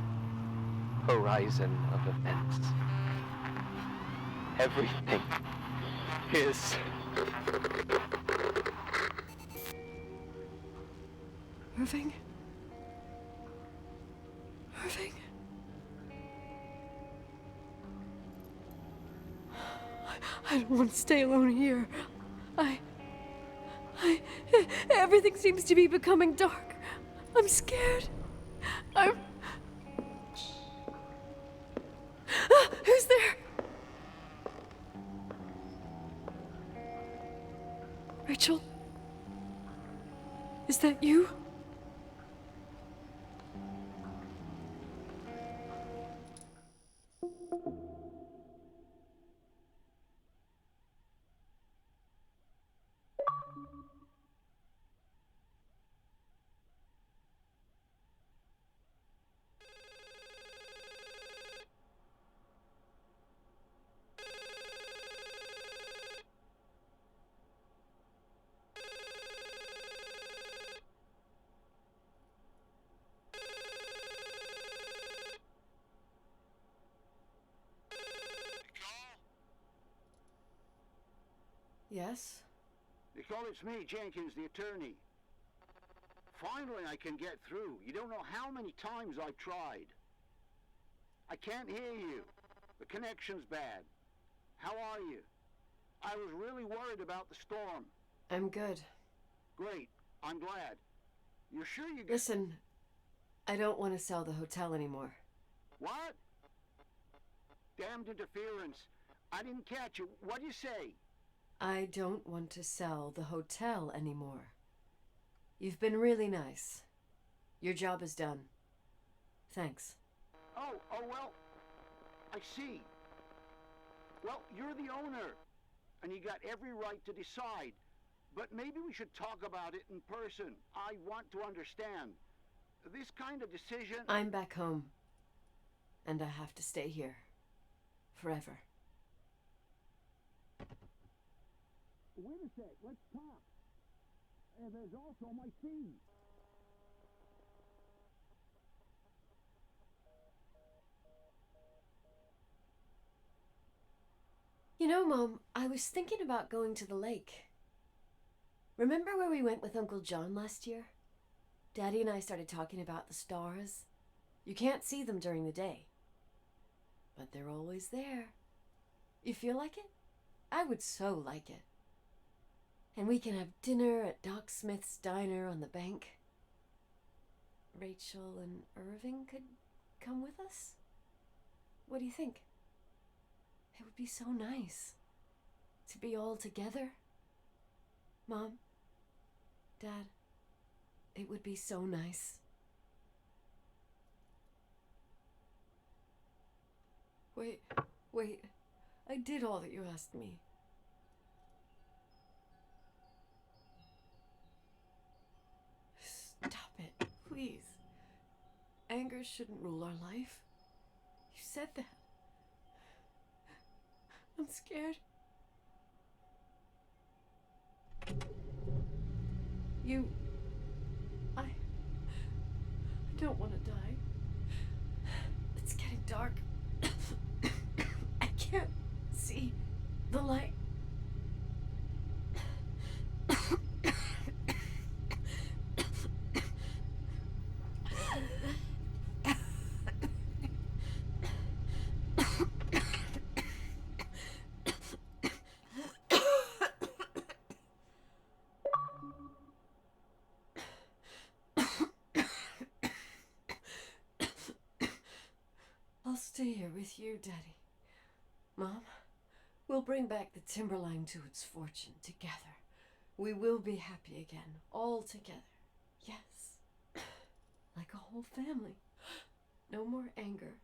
horizon of events. Everything is... Irving? Irving? I don't want to stay alone here. Everything seems to be becoming dark. I'm scared. Who's there? Rachel? Is that you? Yes? Nicole, it's me, Jenkins, the attorney. Finally, I can get through. You don't know how many times I've tried. I can't hear you. The connection's bad. How are you? I was really worried about the storm. I'm good. Great. I'm glad. You're sure you... Listen, I don't want to sell the hotel anymore. What? Damned interference. I didn't catch you. What'd you say? I don't want to sell the hotel anymore. You've been really nice. Your job is done. Thanks. Oh, well, I see. Well, you're the owner, and you got every right to decide. But maybe we should talk about it in person. I want to understand. This kind of decision... I'm back home, and I have to stay here. Forever. Wait a sec, let's talk. And there's also my fee. You know, Mom, I was thinking about going to the lake. Remember where we went with Uncle John last year? Daddy and I started talking about the stars. You can't see them during the day, but they're always there. You feel like it? I would so like it. And we can have dinner at Doc Smith's diner on the bank. Rachel and Irving could come with us? What do you think? It would be so nice to be all together. Mom, Dad, it would be so nice. Wait, I did all that you asked me. Stop it, please. Anger shouldn't rule our life. You said that. I'm scared. I don't want to die. It's getting dark. I can't see the light. I'll stay here with you, Daddy. Mom, we'll bring back the timberline to its fortune together. We will be happy again, all together. Yes. Like a whole family. No more anger.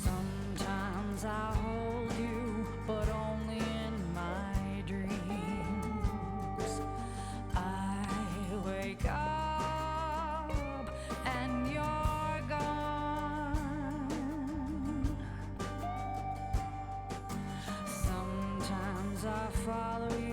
Sometimes I hold you, but only in my dreams. I wake up and you're gone. Sometimes I follow you